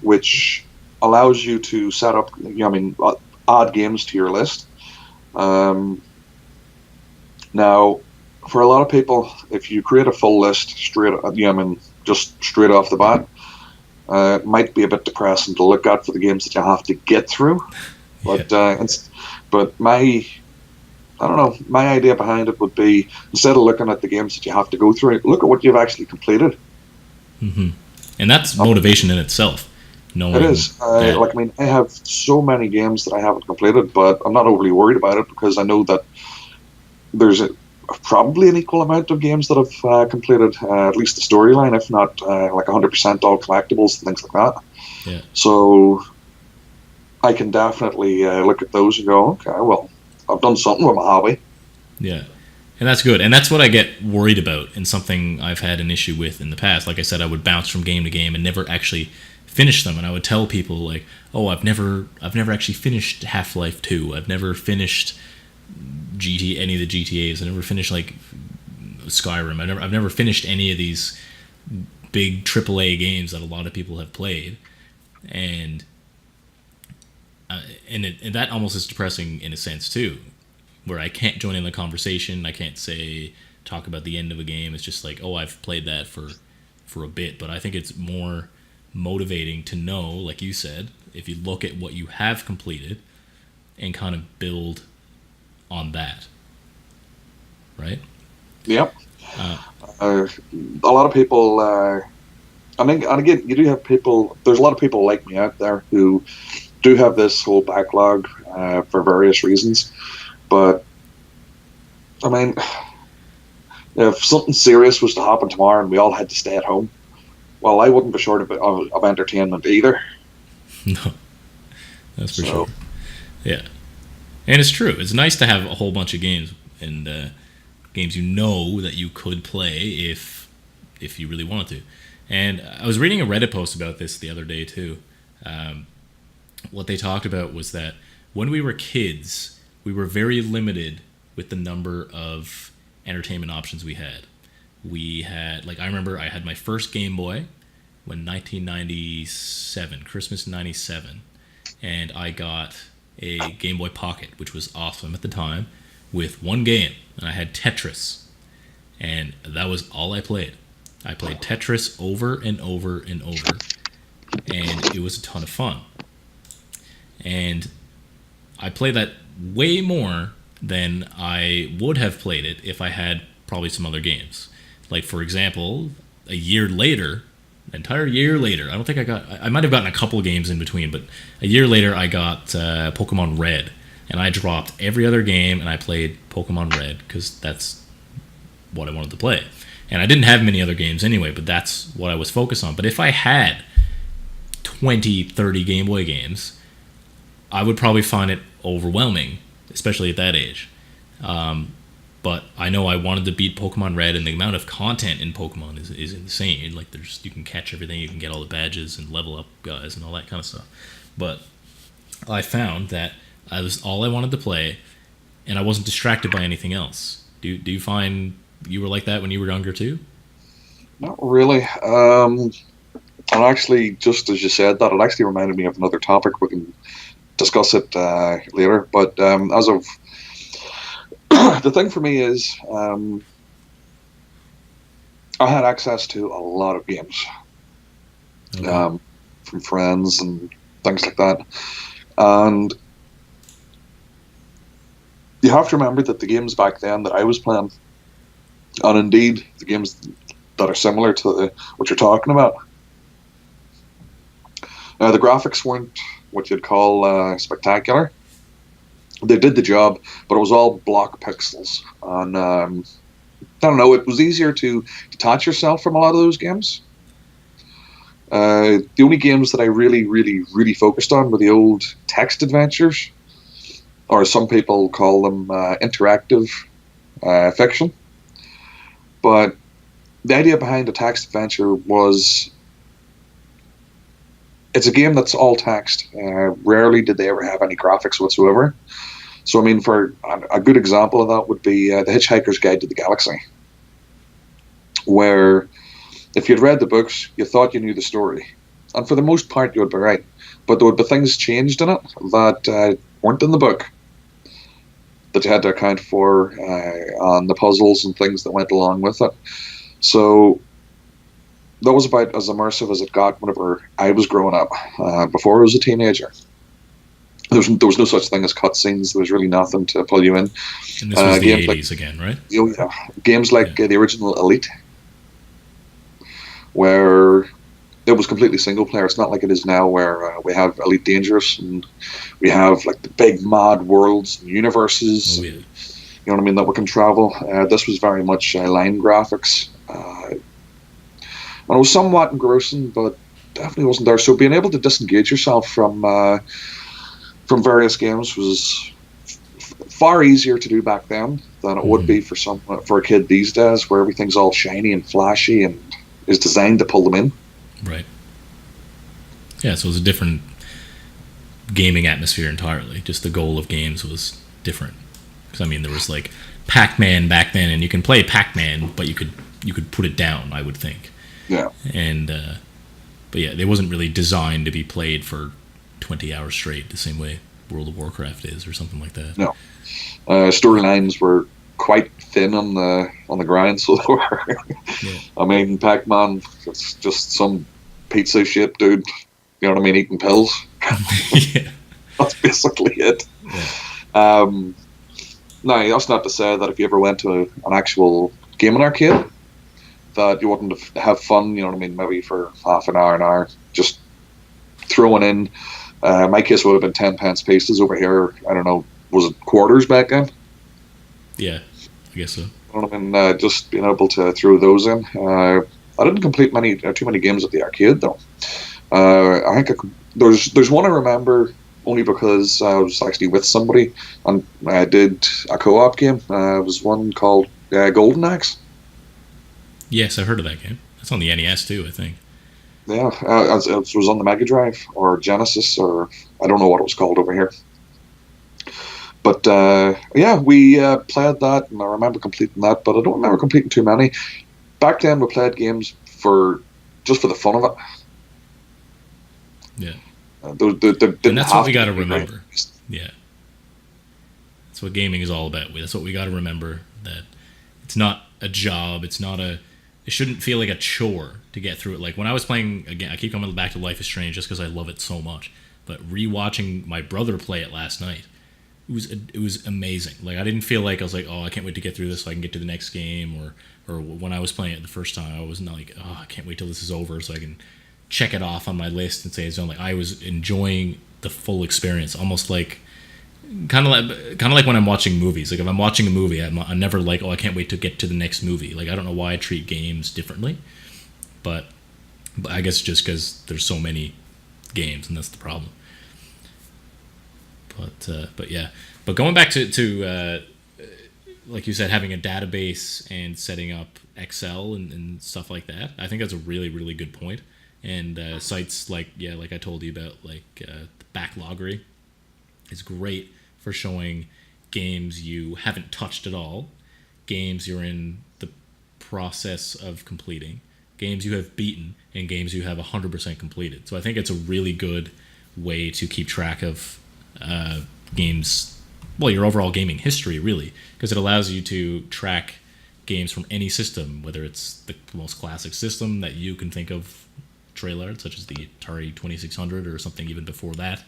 Speaker 2: which allows you to set up, add games to your list. Now, for a lot of people, if you create a full list just straight off the bat, it might be a bit depressing to look at for the games that you have to get through. But my idea behind it would be, instead of looking at the games that you have to go through, look at what you've actually completed.
Speaker 1: Mm-hmm. And that's motivation in itself.
Speaker 2: It is. I have so many games that I haven't completed, but I'm not overly worried about it because I know that there's probably an equal amount of games that I've completed, at least the storyline, if not 100% all collectibles and things like that.
Speaker 1: Yeah.
Speaker 2: So I can definitely look at those and go, okay, well, I've done something with my hobby.
Speaker 1: Yeah. And that's good. And that's what I get worried about, and something I've had an issue with in the past. Like I said, I would bounce from game to game and never actually finish them. And I would tell people like, oh, I've never actually finished Half-Life 2. I've never finished any of the GTAs. I never finished like Skyrim. I've never finished any of these big AAA games that a lot of people have played. And that almost is depressing in a sense too, where I can't join in the conversation. I can't talk about the end of a game. It's just like, oh, I've played that for a bit. But I think it's more motivating to know, like you said, if you look at what you have completed and kind of build on that, right?
Speaker 2: Yep. A lot of people, and again, you do have people. There's a lot of people like me out there who do have this whole backlog for various reasons. But I mean, if something serious was to happen tomorrow and we all had to stay at home, well, I wouldn't be short of entertainment either.
Speaker 1: No, that's for sure. Yeah, and it's true. It's nice to have a whole bunch of games and games that you could play if you really wanted to. And I was reading a Reddit post about this the other day too. What they talked about was that when we were kids, we were very limited with the number of entertainment options we had. We had, like, I remember I had my first Game Boy when 1997, Christmas 97, and I got a Game Boy Pocket, which was awesome at the time, with one game, and I had Tetris, and that was all I played. I played Tetris over and over and over, and it was a ton of fun. And I played that way more than I would have played it if I had probably some other games. Like, for example, a year later, an entire year later, I might have gotten a couple games in between, but a year later I got Pokemon Red, and I dropped every other game and I played Pokemon Red because that's what I wanted to play. And I didn't have many other games anyway, but that's what I was focused on. But if I had 20, 30 Game Boy games, I would probably find it overwhelming, especially at that age. But I know I wanted to beat Pokemon Red, and the amount of content in Pokemon is insane. Like, you can catch everything, you can get all the badges and level up guys and all that kind of stuff. But I found that all I wanted to play, and I wasn't distracted by anything else. Do you find you were like that when you were younger too?
Speaker 2: Not really. And actually, just as you said that, it actually reminded me of another topic. We can discuss it later. But as of the thing for me is, I had access to a lot of games, from friends and things like that. And you have to remember that the games back then that I was playing, and indeed the games that are similar to what you're talking about, the graphics weren't what you'd call spectacular. They did the job, but it was all block pixels. And I don't know, it was easier to detach yourself from a lot of those games. The only games that I really, really, really focused on were the old text adventures, or some people call them interactive fiction. But the idea behind a text adventure was, it's a game that's all text. Rarely did they ever have any graphics whatsoever. So, I mean, for a good example of that would be The Hitchhiker's Guide to the Galaxy, where if you'd read the books, you thought you knew the story. And for the most part, you would be right. But there would be things changed in it that weren't in the book, that you had to account for on the puzzles and things that went along with it. So that was about as immersive as it got whenever I was growing up, before I was a teenager. There was no such thing as cutscenes. There was really nothing to pull you in.
Speaker 1: And this was the 80s again, right?
Speaker 2: Yeah, games like the original Elite, where it was completely single player. It's not like it is now, where we have Elite Dangerous and we have like the big mad worlds and universes.
Speaker 1: Oh, yeah.
Speaker 2: You know what I mean? That we can travel. This was very much line graphics. And it was somewhat engrossing, but definitely wasn't there. So being able to disengage yourself from various games was far easier to do back then than it would be for a kid these days, where everything's all shiny and flashy and is designed to pull them in.
Speaker 1: Right. Yeah, so it was a different gaming atmosphere entirely. Just the goal of games was different. Because, I mean, there was like Pac-Man back then, and you can play Pac-Man, but you could put it down, I would think.
Speaker 2: Yeah.
Speaker 1: And but yeah, it wasn't really designed to be played for 20 hours straight, the same way World of Warcraft is, or something like that.
Speaker 2: No. Storylines were quite thin on the grind, so they were. Yeah. I mean, Pac-Man, it's just some pizza shit dude, you know what I mean, eating pills.
Speaker 1: Yeah.
Speaker 2: That's basically it. Yeah. Now, that's not to say that if you ever went to an actual gaming arcade, that you wouldn't have fun, you know what I mean, maybe for half an hour, just throwing in. My case would have been 10 pence pieces. Over here, I don't know, was it quarters back then?
Speaker 1: Yeah, I guess so.
Speaker 2: I mean, just being able to throw those in. I didn't complete too many games at the arcade though. I think there's one I remember only because I was actually with somebody and I did a co-op game. It was one called Golden Axe.
Speaker 1: Yes, I've heard of that game. That's on the NES too, I think.
Speaker 2: Yeah, it was on the Mega Drive or Genesis, or I don't know what it was called over here. But yeah, we played that, and I remember completing that, but I don't remember completing too many. Back then, we played games for just for the fun of it.
Speaker 1: Yeah.
Speaker 2: They
Speaker 1: And
Speaker 2: didn't
Speaker 1: that's what
Speaker 2: have
Speaker 1: we
Speaker 2: to
Speaker 1: got to
Speaker 2: be great.
Speaker 1: remember. Yeah. That's what gaming is all about. That's what we got to remember, that it's not a job. It's not a. It shouldn't feel like a chore to get through it. Like when I was playing again, I keep coming back to Life is Strange just because I love it so much. But rewatching my brother play it last night, it was amazing. Like I didn't feel like I was like, oh, I can't wait to get through this so I can get to the next game, or when I was playing it the first time, I wasn't like, oh, I can't wait till this is over so I can check it off on my list and say it's done. Like I was enjoying the full experience, almost like kind of like when I'm watching movies. Like if I'm watching a movie, I'm never like, oh, I can't wait to get to the next movie. Like I don't know why I treat games differently, but I guess just because there's so many games, and that's the problem. But yeah, but going back to like you said, having a database and setting up Excel and stuff like that, I think that's a really really good point. And sites like like I told you about, like the Backloggery is great for showing games you haven't touched at all, games you're in the process of completing, games you have beaten, and games you have 100% completed. So I think it's a really good way to keep track of games, well, your overall gaming history, really, because it allows you to track games from any system, whether it's the most classic system that you can think of, Trelard, such as the Atari 2600 or something even before that.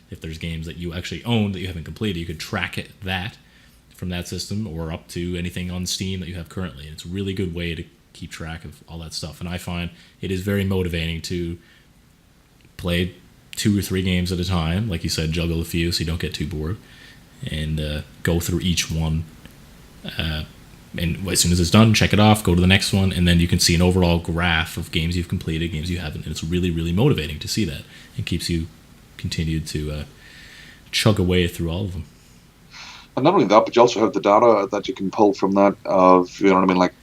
Speaker 1: If there's games that you actually own that you haven't completed, you could track that from that system, or up to anything on Steam that you have currently. It's a really good way to keep track of all that stuff, and I find it is very motivating to play 2 or 3 games at a time, like you said, juggle a few so you don't get too bored, and go through each one. And as soon as it's done, check it off, go to the next one, and then you can see an overall graph of games you've completed, games you haven't, and it's really, really motivating to see that. It keeps you continued to chug away through all of them.
Speaker 2: And not only that, but you also have the data that you can pull from that of, you know what I mean, like,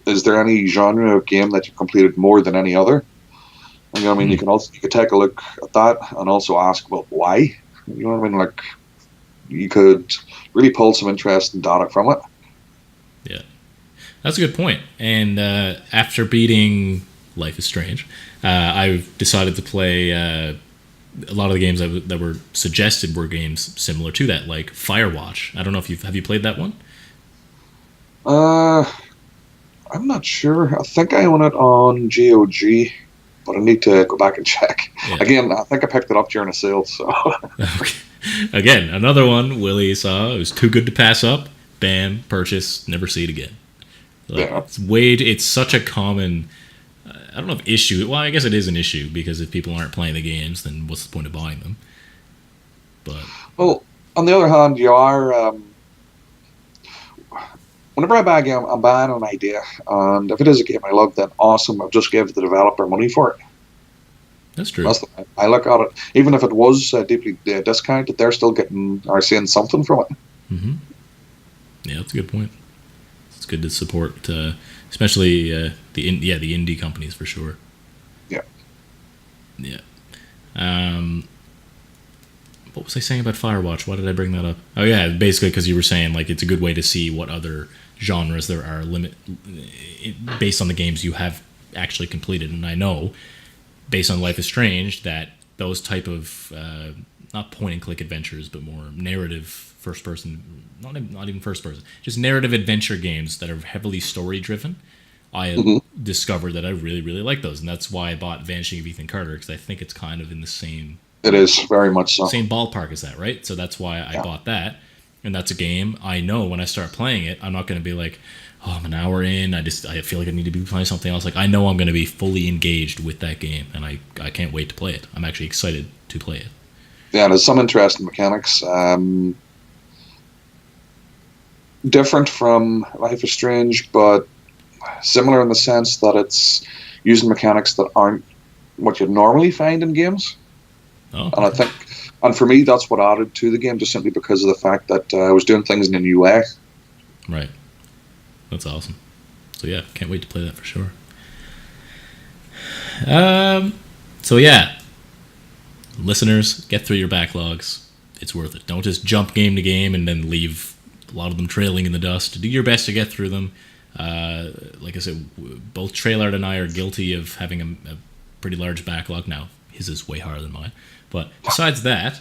Speaker 2: is there any genre of game that you've completed more than any other? You know what I mean? You could take a look at that and also ask, well, why? You know what I mean? Like, you could really pull some interesting data from it.
Speaker 1: Yeah, that's a good point. And after beating Life is Strange, I decided to play a lot of the games that were suggested were games similar to that, like Firewatch. I don't know if have you played that one?
Speaker 2: I'm not sure. I think I own it on GOG, but I need to go back and check. Yeah. Again, I think I picked it up during a sale. So
Speaker 1: again, another one Willie saw. It was too good to pass up. Bam, purchase, never see it again. Like, yeah. It's such a common, I don't know if issue. Well, I guess it is an issue, because if people aren't playing the games, then what's the point of buying them? But
Speaker 2: well, on the other hand, you are. Whenever I buy a game, I'm buying an idea, and if it is a game I love, then awesome. I'll just give the developer money for it.
Speaker 1: That's true.
Speaker 2: That's the way I look at it. Even if it was deeply discounted, they're still getting or seeing something from it.
Speaker 1: Mm-hmm. Yeah, that's a good point. It's good to support, especially the indie companies, for sure.
Speaker 2: Yeah.
Speaker 1: Yeah. What was I saying about Firewatch? Why did I bring that up? Oh yeah, basically because you were saying like it's a good way to see what other genres there are based on the games you have actually completed. And I know, based on Life is Strange, that those type of not point and click adventures, but more narrative first person, not even first person, just narrative adventure games that are heavily story driven. I have discovered that I really, really like those, and that's why I bought Vanishing of Ethan Carter, because I think it's kind of in the same.
Speaker 2: It is very much so.
Speaker 1: Same ballpark as that, right? So that's why I bought that, and that's a game I know when I start playing it, I'm not going to be like, oh, I'm an hour in, I feel like I need to be playing something else. Like I know I'm going to be fully engaged with that game, and I can't wait to play it. I'm actually excited to play it.
Speaker 2: Yeah, there's some interesting mechanics. Different from Life is Strange, but similar in the sense that it's using mechanics that aren't what you'd normally find in games.
Speaker 1: Oh,
Speaker 2: and I think, and for me, that's what added to the game, just simply because of the fact that I was doing things in a new way.
Speaker 1: Right. That's awesome. So yeah, can't wait to play that for sure. So yeah, listeners, get through your backlogs. it's worth it. Don't just jump game to game and then leave a lot of them trailing in the dust. Do your best to get through them. Like I said, both Trelard and I are guilty of having a pretty large backlog. Now, his is way higher than mine. But besides that,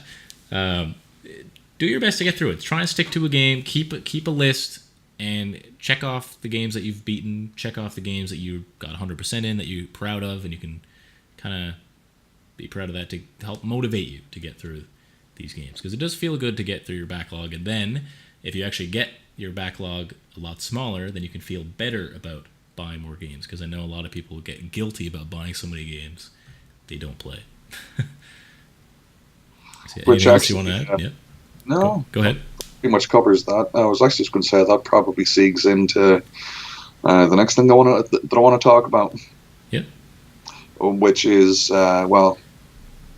Speaker 1: do your best to get through it. Try and stick to a game. Keep a list and check off the games that you've beaten. Check off the games that you got 100% in that you're proud of, and you can kind of be proud of that to help motivate you to get through these games. Because it does feel good to get through your backlog, and then if you actually get your backlog a lot smaller, then you can feel better about buying more games. Because I know a lot of people get guilty about buying so many games they don't play. So,
Speaker 2: Which actually,
Speaker 1: you want to add? Yeah.
Speaker 2: No.
Speaker 1: Go ahead.
Speaker 2: Pretty much covers that. I was actually just going to say that probably segues into the next thing that I want to talk about.
Speaker 1: Yeah.
Speaker 2: Which is, well,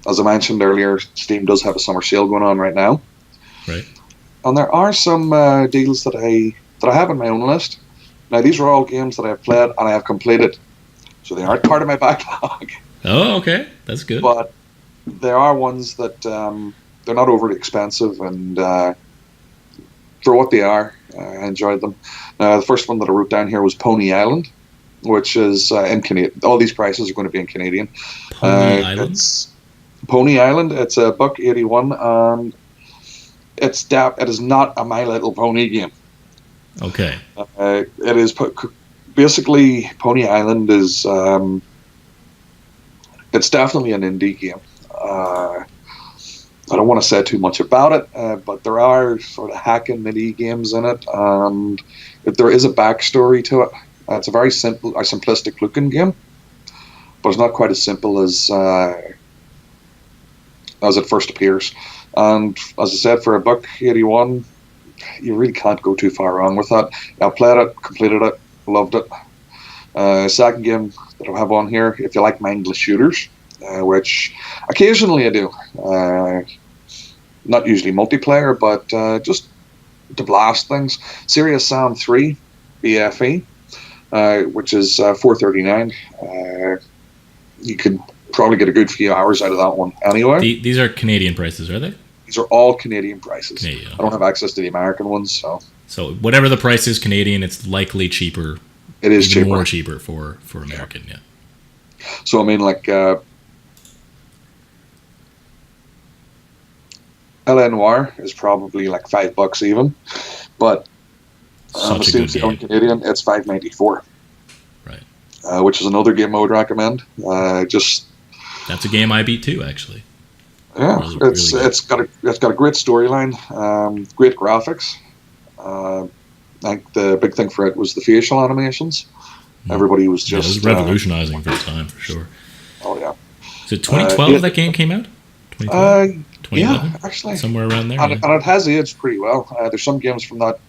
Speaker 2: as I mentioned earlier, Steam does have a summer sale going on right now.
Speaker 1: Right.
Speaker 2: And there are some deals that I have on my own list. Now, these are all games that I have played and I have completed. So they aren't part of my backlog.
Speaker 1: Oh, okay. That's good.
Speaker 2: But there are ones that they're not overly expensive, and for what they are, I enjoyed them. The first one that I wrote down here was Pony Island, which is in Canadian. All these prices are going to be in Canadian.
Speaker 1: Pony Island?
Speaker 2: It's Pony Island. It's a $1.81, and it is not a My Little Pony game.
Speaker 1: Okay.
Speaker 2: It is basically Pony Island is. It's definitely an indie game. I don't want to say too much about it, but there are sort of hacking mini games in it, and if there is a backstory to it. It's a very simplistic looking game, but it's not quite as simple as it first appears. And as I said, for $1.81, you really can't go too far wrong with that. I played it, completed it, loved it. Second game that I have on here, if you like mindless shooters, which occasionally I do. Not usually multiplayer, but just to blast things. Serious Sam 3 BFE, which is $4.39. You could probably get a good few hours out of that one anyway.
Speaker 1: These are Canadian prices, are they?
Speaker 2: These are all Canadian prices.
Speaker 1: Canadian.
Speaker 2: I don't have access to the American ones,
Speaker 1: so whatever the price is Canadian, it's likely cheaper.
Speaker 2: It is
Speaker 1: even
Speaker 2: cheaper.
Speaker 1: More cheaper for American, yeah.
Speaker 2: So I mean, like LA Noire is probably like $5 even, but
Speaker 1: Such a good game.
Speaker 2: on Canadian, it's $5.94.
Speaker 1: Right.
Speaker 2: Which is another game I would recommend.
Speaker 1: That's a game I beat too, actually.
Speaker 2: Yeah,
Speaker 1: really
Speaker 2: it's got a great storyline, great graphics. I think the big thing for it was the facial animations. Everybody was just
Speaker 1: it was revolutionizing for the time, for sure.
Speaker 2: Oh yeah.
Speaker 1: Is it 2012 that game came out? 2011?
Speaker 2: Yeah, actually,
Speaker 1: somewhere around there.
Speaker 2: And it has aged pretty well. There's some games from that,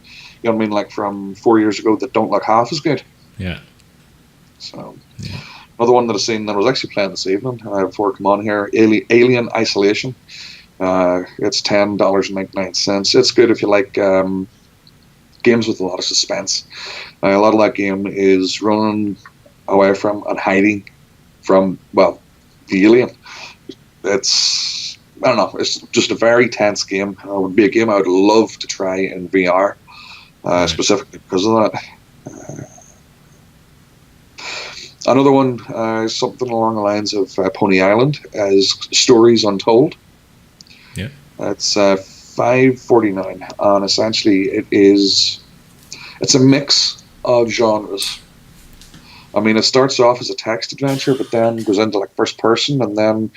Speaker 2: you know what I mean, like from 4 years ago that don't look half as good.
Speaker 1: Yeah.
Speaker 2: So, another one that I've seen that I was actually playing this evening before I come on here, Alien Isolation. It's $10.99. It's good if you like games with a lot of suspense. A lot of that game is running away from and hiding from, well, the alien. I don't know, it's just a very tense game. It would be a game I would love to try in VR, specifically because of that. Another one, something along the lines of Pony Island, is Stories Untold.
Speaker 1: Yeah.
Speaker 2: It's $5.49, and essentially it's a mix of genres. I mean, it starts off as a text adventure, but then goes into like first person, and then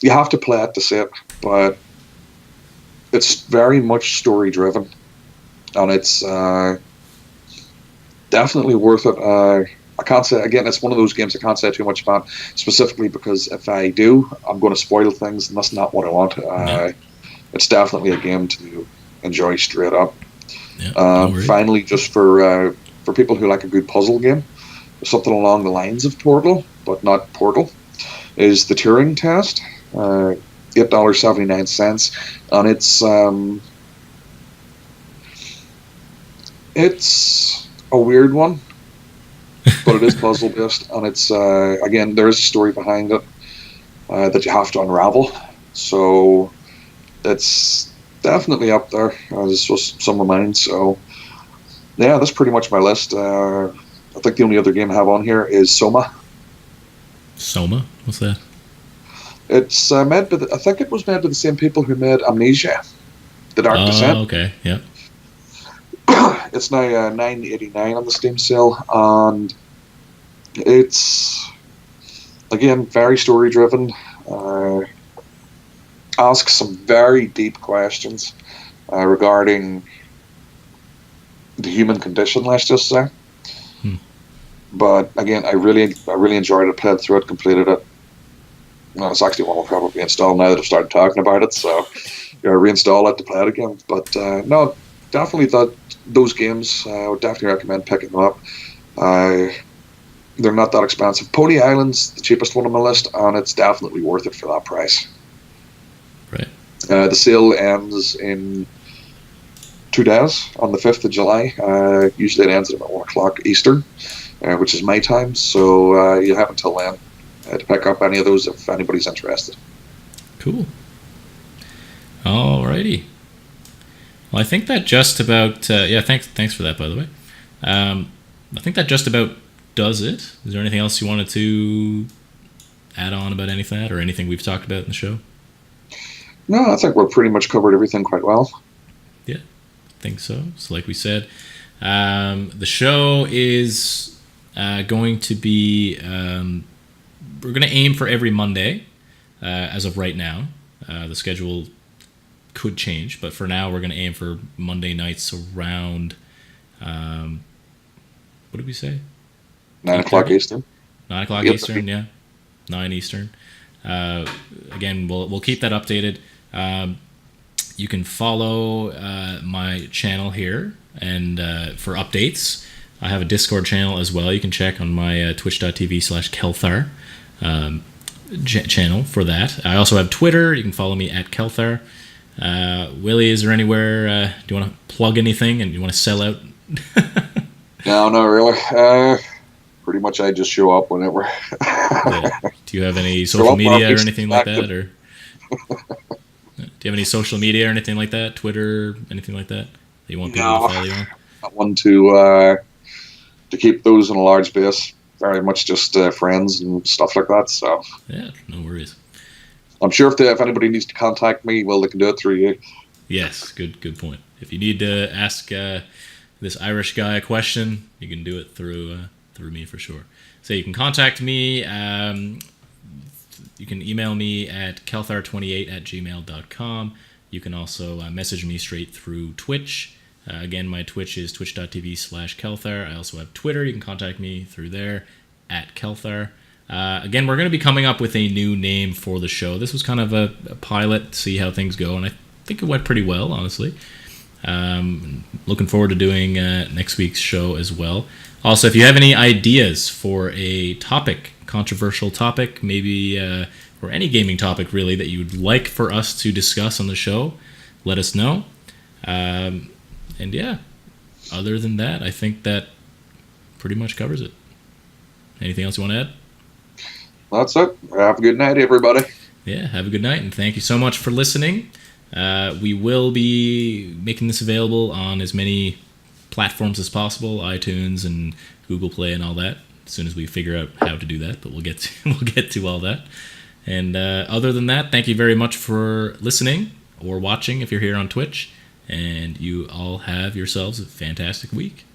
Speaker 2: you have to play it to see it. But it's very much story driven, and it's definitely worth it. I can't say, again, it's one of those games I can't say too much about, specifically because if I do, I'm going to spoil things, and that's not what I want. It's definitely a game to enjoy straight up. Finally, just for people who like a good puzzle game, something along the lines of Portal, but not Portal, is the Turing Test. $8.79, and it's a weird one, but it is puzzle based, and it's again, there is a story behind it that you have to unravel. So it's definitely up there as was some of mine. So yeah, that's pretty much my list. I think the only other game I have on here is Soma.
Speaker 1: Soma? What's that?
Speaker 2: It's made by I think it was made by the same people who made Amnesia, The Dark Descent.
Speaker 1: Oh, okay. Yep.
Speaker 2: It's now $9.89 on the Steam sale, and it's again very story driven. Asks some very deep questions regarding the human condition. Let's just say. But again, I really enjoyed it. Played through it, completed it. Well, it's actually one I'll probably install now that I've started talking about it. So, reinstall it to play it again. But no, definitely those games. I would definitely recommend picking them up. They're not that expensive. Pony Island's the cheapest one on my list, and it's definitely worth it for that price.
Speaker 1: Right.
Speaker 2: The sale ends in 2 days on the 5th of July. Usually it ends at about 1 o'clock Eastern, which is my time. So you have until then to pick up any of those if anybody's interested.
Speaker 1: Cool. Alrighty. Well, I think that just about thanks for that, by the way. I think that just about does it. Is there anything else you wanted to add on about anything or anything we've talked about in the show?
Speaker 2: No, I think we've pretty much covered everything quite well.
Speaker 1: Yeah, I think so. So like we said, the show is going to be we're going to aim for every Monday as of right now. The schedule could change, but for now we're going to aim for Monday nights around what did we say?
Speaker 2: 9 o'clock Eastern.
Speaker 1: 9 o'clock Eastern, yeah. 9 Eastern. Again, we'll keep that updated. You can follow my channel here, and for updates, I have a Discord channel as well. You can check on my twitch.tv/Keltharr channel for that. I also have Twitter. You can follow me at Keltharr. Willie, is there anywhere, do you want to plug anything and you want to sell out?
Speaker 2: No, not really. Pretty much I just show up whenever.
Speaker 1: Yeah. Do you have any social media or anything like that? Or do you have any social media or anything like that? Twitter, anything like that you want people to follow you on?
Speaker 2: I want to keep those in a large base. Very much just friends and stuff like that. So
Speaker 1: yeah, no worries.
Speaker 2: I'm sure if anybody needs to contact me, well, they can do it through you.
Speaker 1: Yes, good point. If you need to ask this Irish guy a question, you can do it through me for sure. So you can contact me. You can email me at kelthar28@gmail.com. You can also message me straight through Twitch. Again, my Twitch is twitch.tv/Keltharr. I also have Twitter. You can contact me through there at Keltharr. Again, we're going to be coming up with a new name for the show. This was kind of a pilot to see how things go, and I think it went pretty well, honestly. Looking forward to doing next week's show as well. Also, if you have any ideas for a topic, controversial topic, maybe, or any gaming topic really that you'd like for us to discuss on the show, let us know. And yeah, other than that, I think that pretty much covers it. Anything else you want to add?
Speaker 2: That's it. Have a good night, everybody.
Speaker 1: Yeah, have a good night, and thank you so much for listening. We will be making this available on as many platforms as possible, iTunes and Google Play and all that, as soon as we figure out how to do that, but we'll get to all that. And other than that, thank you very much for listening or watching if you're here on Twitch, and you all have yourselves a fantastic week.